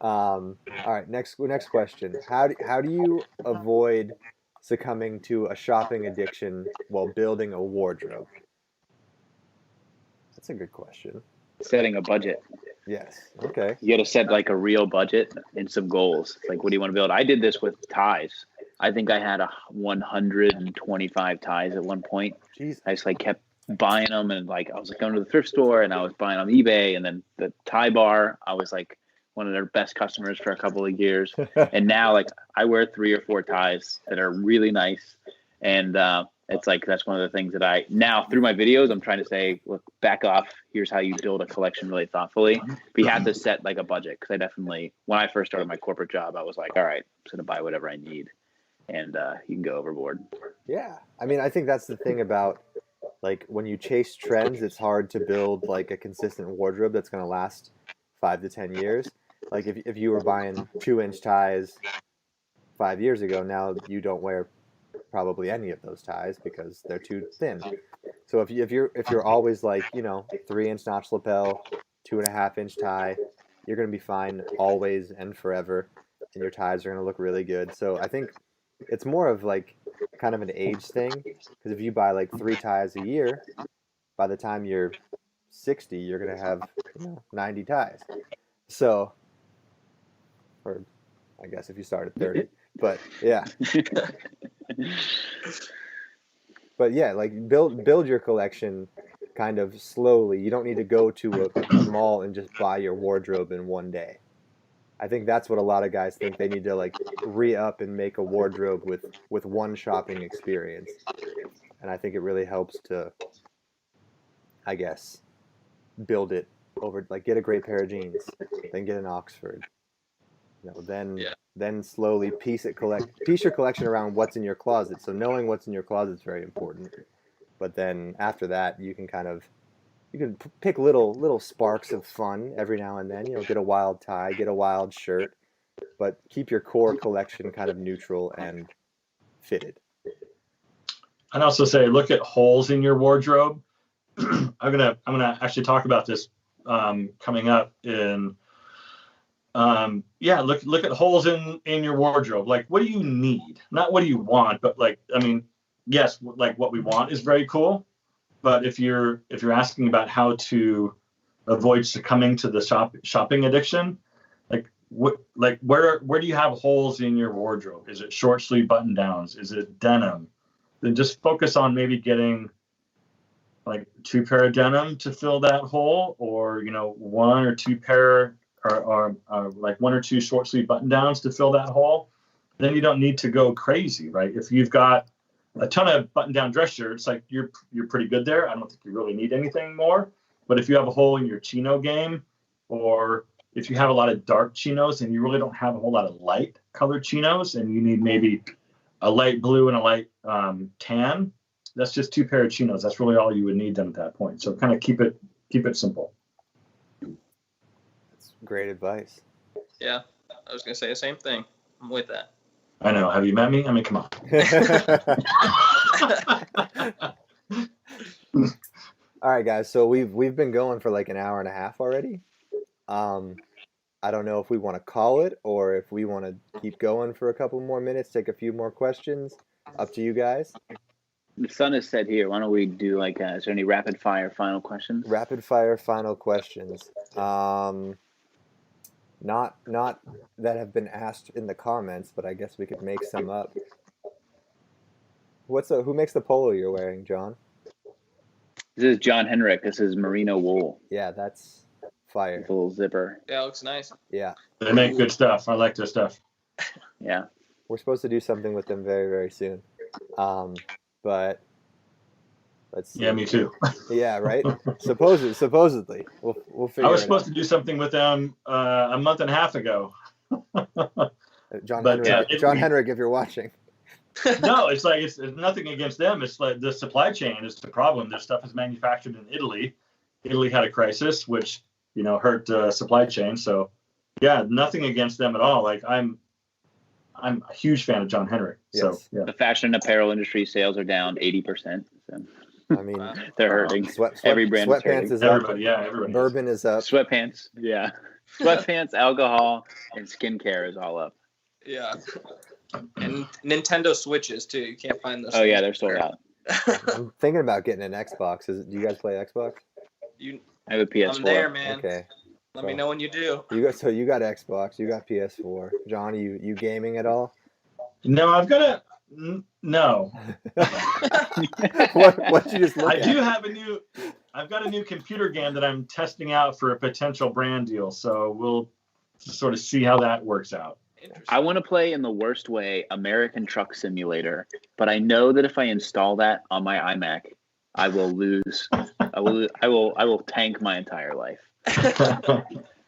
All right, next question. How do you avoid succumbing to a shopping addiction while building a wardrobe? That's a good question. Setting a budget. Yes. Okay. You got to set like a real budget and some goals. Like, what do you want to build? I did this with ties. I think I had 125 ties at one point. Jeez. I just like kept buying them, and like I was like going to the thrift store and I was buying on eBay, and then the tie bar, I was like one of their best customers for a couple of years. And now like I wear 3 or 4 ties that are really nice, and it's like that's one of the things that I now through my videos I'm trying to say, look, back off. Here's how you build a collection really thoughtfully. But you have to set like a budget, because I definitely, when I first started my corporate job, I was like, all right, I'm just gonna buy whatever I need, and you can go overboard. Yeah, I mean, I think that's the thing about like when you chase trends, it's hard to build like a consistent wardrobe that's gonna last 5 to 10 years. Like if you were buying 2-inch ties 5 years ago, now you don't wear probably any of those ties because they're too thin. So if you're always like, you know, 3-inch notch lapel, 2.5-inch tie, you're gonna be fine always and forever, and your ties are gonna look really good. So I think it's more of like kind of an age thing, because if you buy like 3 ties a year, by the time you're 60, you're gonna have 90 ties. So, or I guess if you start at 30, but yeah. But yeah, like build your collection kind of slowly. You don't need to go to a mall and just buy your wardrobe in one day. I think that's what a lot of guys think. They need to like re-up and make a wardrobe with one shopping experience. And I think it really helps to, I guess, build it over, like get a great pair of jeans, then get an Oxford. Then slowly piece your collection around what's in your closet. So knowing what's in your closet is very important. But then after that, you can pick little sparks of fun every now and then. Get a wild tie, get a wild shirt, but keep your core collection kind of neutral and fitted. I'd also say look at holes in your wardrobe. I'm gonna actually talk about this coming up in. Look at holes in your wardrobe. Like, what do you need? Not what do you want, but like, I mean, yes, like what we want is very cool. But if you're asking about how to avoid succumbing to the shopping addiction, where do you have holes in your wardrobe? Is it short sleeve button downs? Is it denim? then just focus on maybe getting like 2 pair of denim to fill that hole, or 1 or 2 pair or like 1 or 2 short sleeve button downs to fill that hole. Then you don't need to go crazy, right? If you've got a ton of button down dress shirts, like you're pretty good there. I don't think you really need anything more. But if you have a hole in your chino game, or if you have a lot of dark chinos and you really don't have a whole lot of light colored chinos, and you need maybe a light blue and a light tan, that's just 2 pair of chinos. That's really all you would need then at that point. So kind of keep it simple. That's great advice. Yeah, I was gonna say the same thing. I'm with that. I know. Have you met me? I mean, come on. All right, guys. So we've been going for like an hour and a half already. I don't know if we want to call it or if we want to keep going for a couple more minutes, take a few more questions. Up to you guys. The sun is set here. Why don't we do like, is there any rapid fire final questions? Rapid fire final questions. Not that have been asked in the comments, but I guess we could make some up. Who makes the polo you're wearing, John? This is Jon Henrik. This is merino wool. Yeah, that's fire. With a little zipper. Yeah, it looks nice. Yeah. They make good stuff. I like their stuff. Yeah. We're supposed to do something with them very, very soon. But let's see. Yeah, me too. Yeah, right? Supposedly. We'll figure it out. I was supposed to do something with them a month and a half ago. John Henrik, if you're watching. No, it's like it's nothing against them. It's like the supply chain is the problem. Their stuff is manufactured in Italy. Italy had a crisis, which hurt supply chain. So, yeah, nothing against them at all. Like I'm a huge fan of Jon Henrik. So, Yes. yeah. The fashion apparel industry sales are down 80%. So. I mean, they're hurting. Every brand sweatpants is everybody, up. Yeah, everybody. Bourbon is up. Sweatpants, yeah. Sweatpants, alcohol, and skincare is all up. Yeah. And Nintendo Switches too. You can't find those. Oh yeah, they're sold out. I'm thinking about getting an Xbox. Do you guys play Xbox? I have a PS4. I'm there, man. Okay. Let me know when you do. You got Xbox. You got PS4. John, you gaming at all? No, I've got no. What you just look at? I've got a new computer game that I'm testing out for a potential brand deal. So we'll sort of see how that works out. I want to play in the worst way American Truck Simulator, but I know that if I install that on my iMac, I will lose. I will tank my entire life.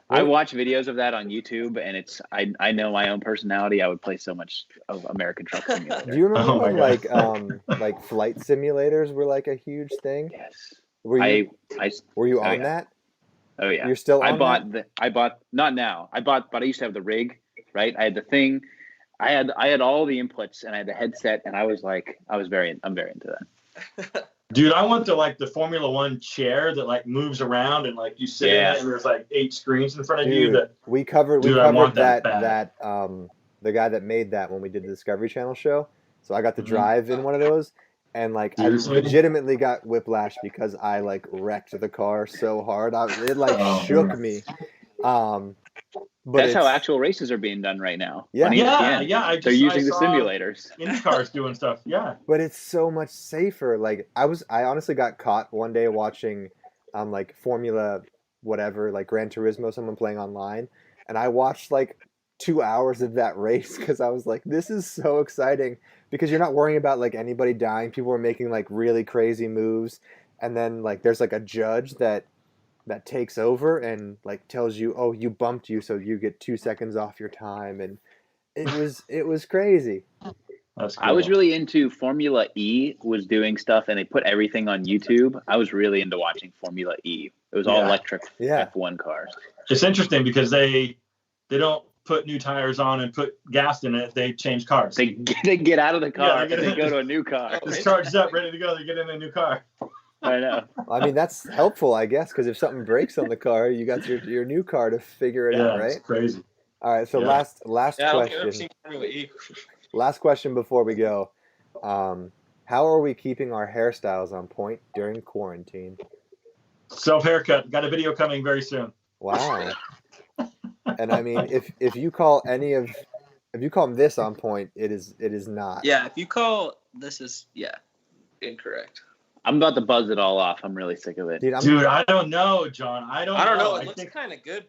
I watch videos of that on YouTube, and I know my own personality. I would play so much of American Truck Simulator. Do you remember when like flight simulators were like a huge thing? Yes. Were you on that? Oh yeah. You're still on I bought not now. But I used to have the rig, right? I had the thing. I had all the inputs, and I had the headset, and I'm very into that. Dude, I want the Formula One chair that like moves around and like you sit in it and there's like 8 screens in front of you. We covered that the guy that made that when we did the Discovery Channel show. So I got to drive in one of those, and like I legitimately got whiplash because I like wrecked the car so hard. It shook me. But that's how actual races are being done right now. Yeah, yeah. They're using the simulators. IndyCar's doing stuff. Yeah, but it's so much safer. Like I honestly got caught one day watching, like Formula whatever, like Gran Turismo, someone playing online, and I watched like 2 hours of that race because I was like, this is so exciting because you're not worrying about like anybody dying. People are making like really crazy moves, and then like there's like a judge that takes over and like tells you, oh, you bumped you, so you get 2 seconds off your time, and it was crazy. That's cool. I was really into Formula E was doing stuff, and they put everything on YouTube. I was really into watching Formula E. It was all electric F1 cars. It's interesting because they don't put new tires on and put gas in it. They change cars. They get out of the car and they go to a new car. It's charged up, ready to go. They get in a new car. I know. I mean, that's helpful, I guess, because if something breaks on the car, you got your new car to figure it out, right? It's crazy. All right, so last I don't think I've ever question. seen Formula E. Last question before we go. How are we keeping our hairstyles on point during quarantine? Self haircut. Got a video coming very soon. Wow. And I mean, if you call any of if you call this on point, it is not. Yeah, if you call this is incorrect. I'm about to buzz it all off. I'm really sick of it. Dude, I don't know, John. I don't know. It looks kind of good.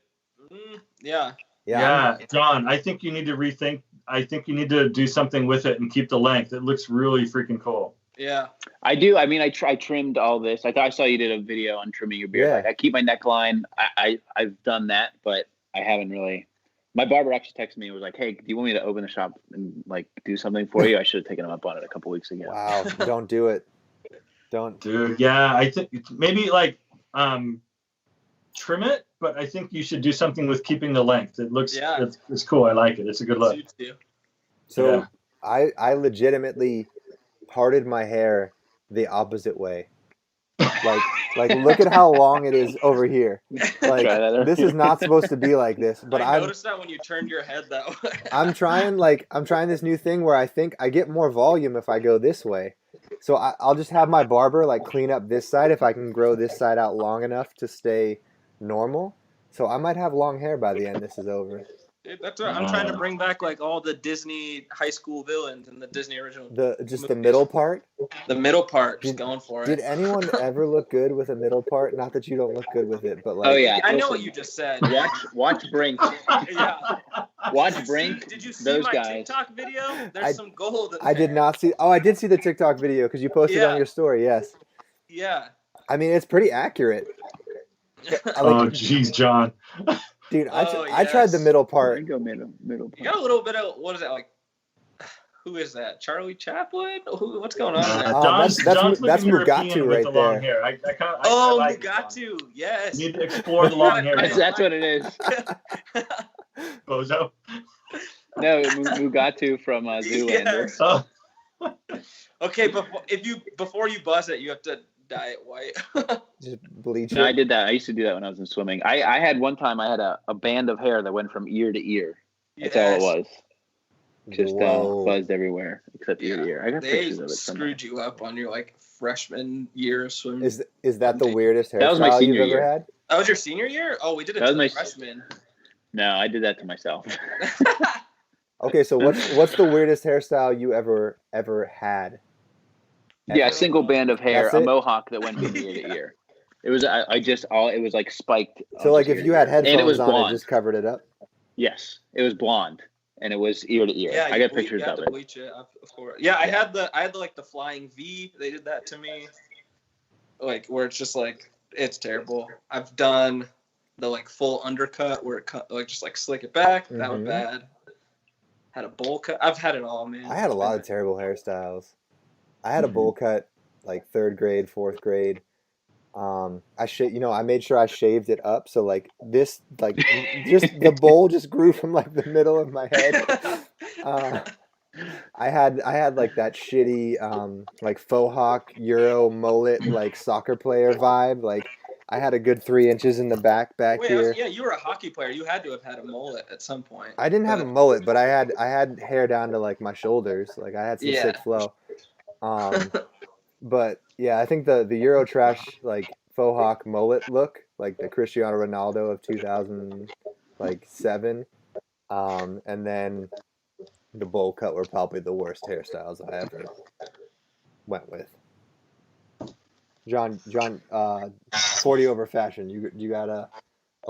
Yeah. Yeah, John, I think you need to rethink. I think you need to do something with it and keep the length. It looks really freaking cool. Yeah. I do. I mean, I trimmed all this. I saw you did a video on trimming your beard. Yeah. Like, I keep my neckline. I've done that, but I haven't really. My barber actually texted me and was like, "Hey, do you want me to open the shop and like do something for you?" I should have taken him up on it a couple weeks ago. Wow, don't do it. Don't. Dude, yeah, I think maybe like trim it, but I think you should do something with keeping the length. It looks, it's cool. I like it. It's a good look. So I legitimately parted my hair the opposite way. Like look at how long it is over here. Like this is not supposed to be like this. But I noticed that when you turned your head that way. I'm trying this new thing where I think I get more volume if I go this way. So I'll just have my barber like clean up this side if I can grow this side out long enough to stay normal. So I might have long hair by the end this is over. Dude, that's what I'm trying to bring back, like all the Disney high school villains and the Disney original. The middle part. The middle part, just going for it. Did anyone ever look good with a middle part? Not that you don't look good with it, but like. Oh yeah, I know what you just said. Watch Brink. Yeah. Watch Brink. Did you see those my guys. TikTok video? There's some gold in I did not see. Oh, I did see the TikTok video because you posted on your story. Yes. Yeah. I mean, it's pretty accurate. Oh, jeez, John. Dude, I tried the middle part. Go middle part. You got a little bit of, what is that, like, who is that? Charlie Chaplin? What's going on there? John's that's European Mugatu with right the there. long hair. I like Mugatu, yes. You need to explore the long hair. That's what it is. Bozo. No, Mugatu from Zoolander. Yes. Oh. Okay, before you buzz it, you have to dye it white. Just bleach No, it. I did that. I used to do that when I was in swimming. I had one time I had a band of hair that went from ear to ear. That's all it was. Just buzzed everywhere except ear to ear. I got pictures of it somewhere. Screwed you up on your like freshman year of swimming. Is that the weirdest hairstyle That was my senior you've ever had? That was your senior year? Oh, we did it to the freshman. No, I did that to myself. Okay, so what's the weirdest hairstyle you ever had? Yeah, a single band of hair, a mohawk that went from ear to ear. It was it was like spiked. So like if you had headphones on, blonde. it just covered it up? Yes, it was blonde and it was ear to ear. Yeah, I got pictures of it. Bleach it, of course. Yeah, I had the like the flying V. They did that to me. Like where it's just like it's terrible. I've done the like full undercut where it cut like just like slick it back. That was bad. Had a bowl cut. I've had it all, man. I had a lot of terrible hairstyles. I had a bowl cut like 3rd grade, 4th grade. I made sure I shaved it up so like this like just the bowl just grew from like the middle of my head. I had like that shitty like faux hawk Euro mullet like soccer player vibe. Like I had a good 3 inches in the back here. Yeah, you were a hockey player. You had to have had a mullet at some point. I didn't have a mullet, but I had hair down to like my shoulders. Like I had some sick flow. But yeah, I think the Euro trash like faux hawk mullet look, like the Cristiano Ronaldo of 2007, and then the bowl cut were probably the worst hairstyles I ever went with. John, 40 over fashion. You got a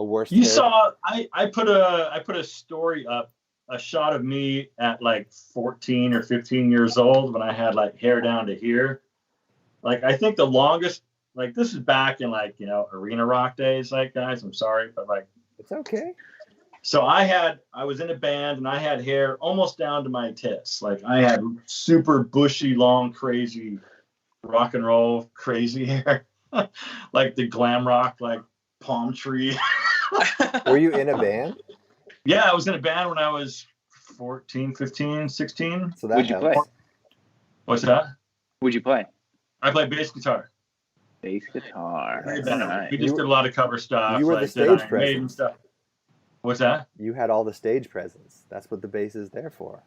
worst. You saw I put a story up, a shot of me at like 14 or 15 years old when I had like hair down to here. Like I think the longest, like this is back in like, arena rock days, like guys, I'm sorry, but like it's okay. So I was in a band and I had hair almost down to my tits. Like I had super bushy, long, crazy rock and roll, crazy hair. Like the glam rock, like palm tree. Were you in a band? Yeah, I was in a band when I was 14, 15, 16. So that What'd you play? What's that? What'd you play? I play bass guitar. Bass guitar. Nice. We just did a lot of cover stuff. You were like the stage Iron Maiden presence. stuff. What's that? You had all the stage presence. That's what the bass is there for.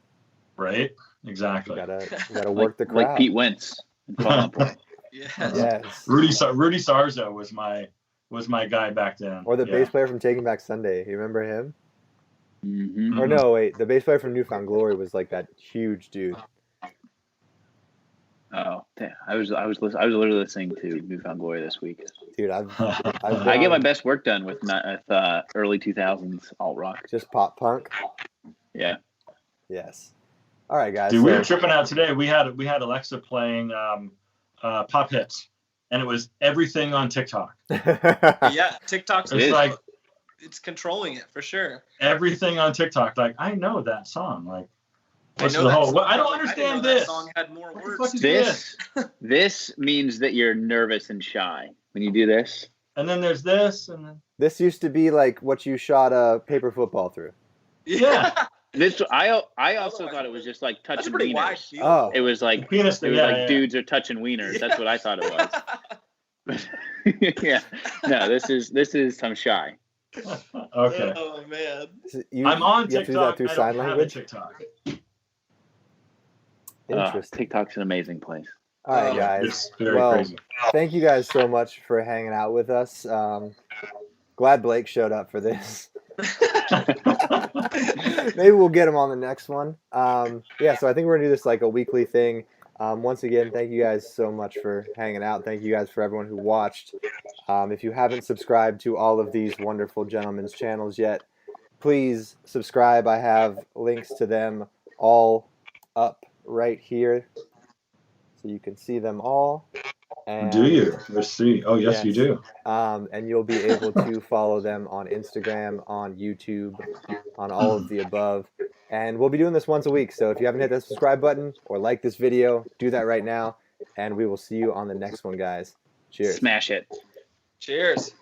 Right? Exactly. You gotta work the crowd. Like Pete Wentz. Yes. Rudy Sarzo was my guy back then. Or the bass player from Taking Back Sunday. You remember him? Mm-hmm. Or no, wait, the bass player from Newfound Glory was like that huge dude. Oh, damn. I was literally listening to Newfound Glory this week. Dude, I've I been get my on best work done with early 2000s alt rock. just pop punk. Yeah. Yes. All right, guys. Dude, we so- were tripping out today. We had Alexa playing pop hits, and it was everything on TikTok. Yeah, TikTok's It's like it's controlling it for sure. everything on TikTok. Like, I know that song. Like, what's I know the that whole? song. Well, I don't I didn't understand know that this. song had more What the words. fuck is This means that you're nervous and shy when you do this. And then there's this, and then This used to be like what you shot a paper football through. Yeah. This I also thought it was just like That's a touching pretty wide wieners. field. Oh, It was like penis it thing. was Yeah, like yeah. dudes are touching wieners. That's what I thought it was. Yeah. No, this is some shy. Okay. Oh man. I'm on you have to do TikTok. that through I sign don't have a language. TikTok. Interesting. TikTok's an amazing place. All right, guys. It's very Well, crazy. thank you guys so much for hanging out with us. Glad Blake showed up for this. Maybe we'll get him on the next one. Yeah, so I think we're gonna do this like a weekly thing. Once again, thank you guys so much for hanging out. Thank you guys for everyone who watched. If you haven't subscribed to all of these wonderful gentlemen's channels yet, please subscribe. I have links to them all up right here, so you can see them all. And, Do you? Let's see. Oh, yes, you Yes. do. and you'll be able to follow them on Instagram, on YouTube, on all of the above. And we'll be doing this once a week. So if you haven't hit that subscribe button or like this video, do that right now. And we will see you on the next one, guys. Cheers. Smash it. Cheers.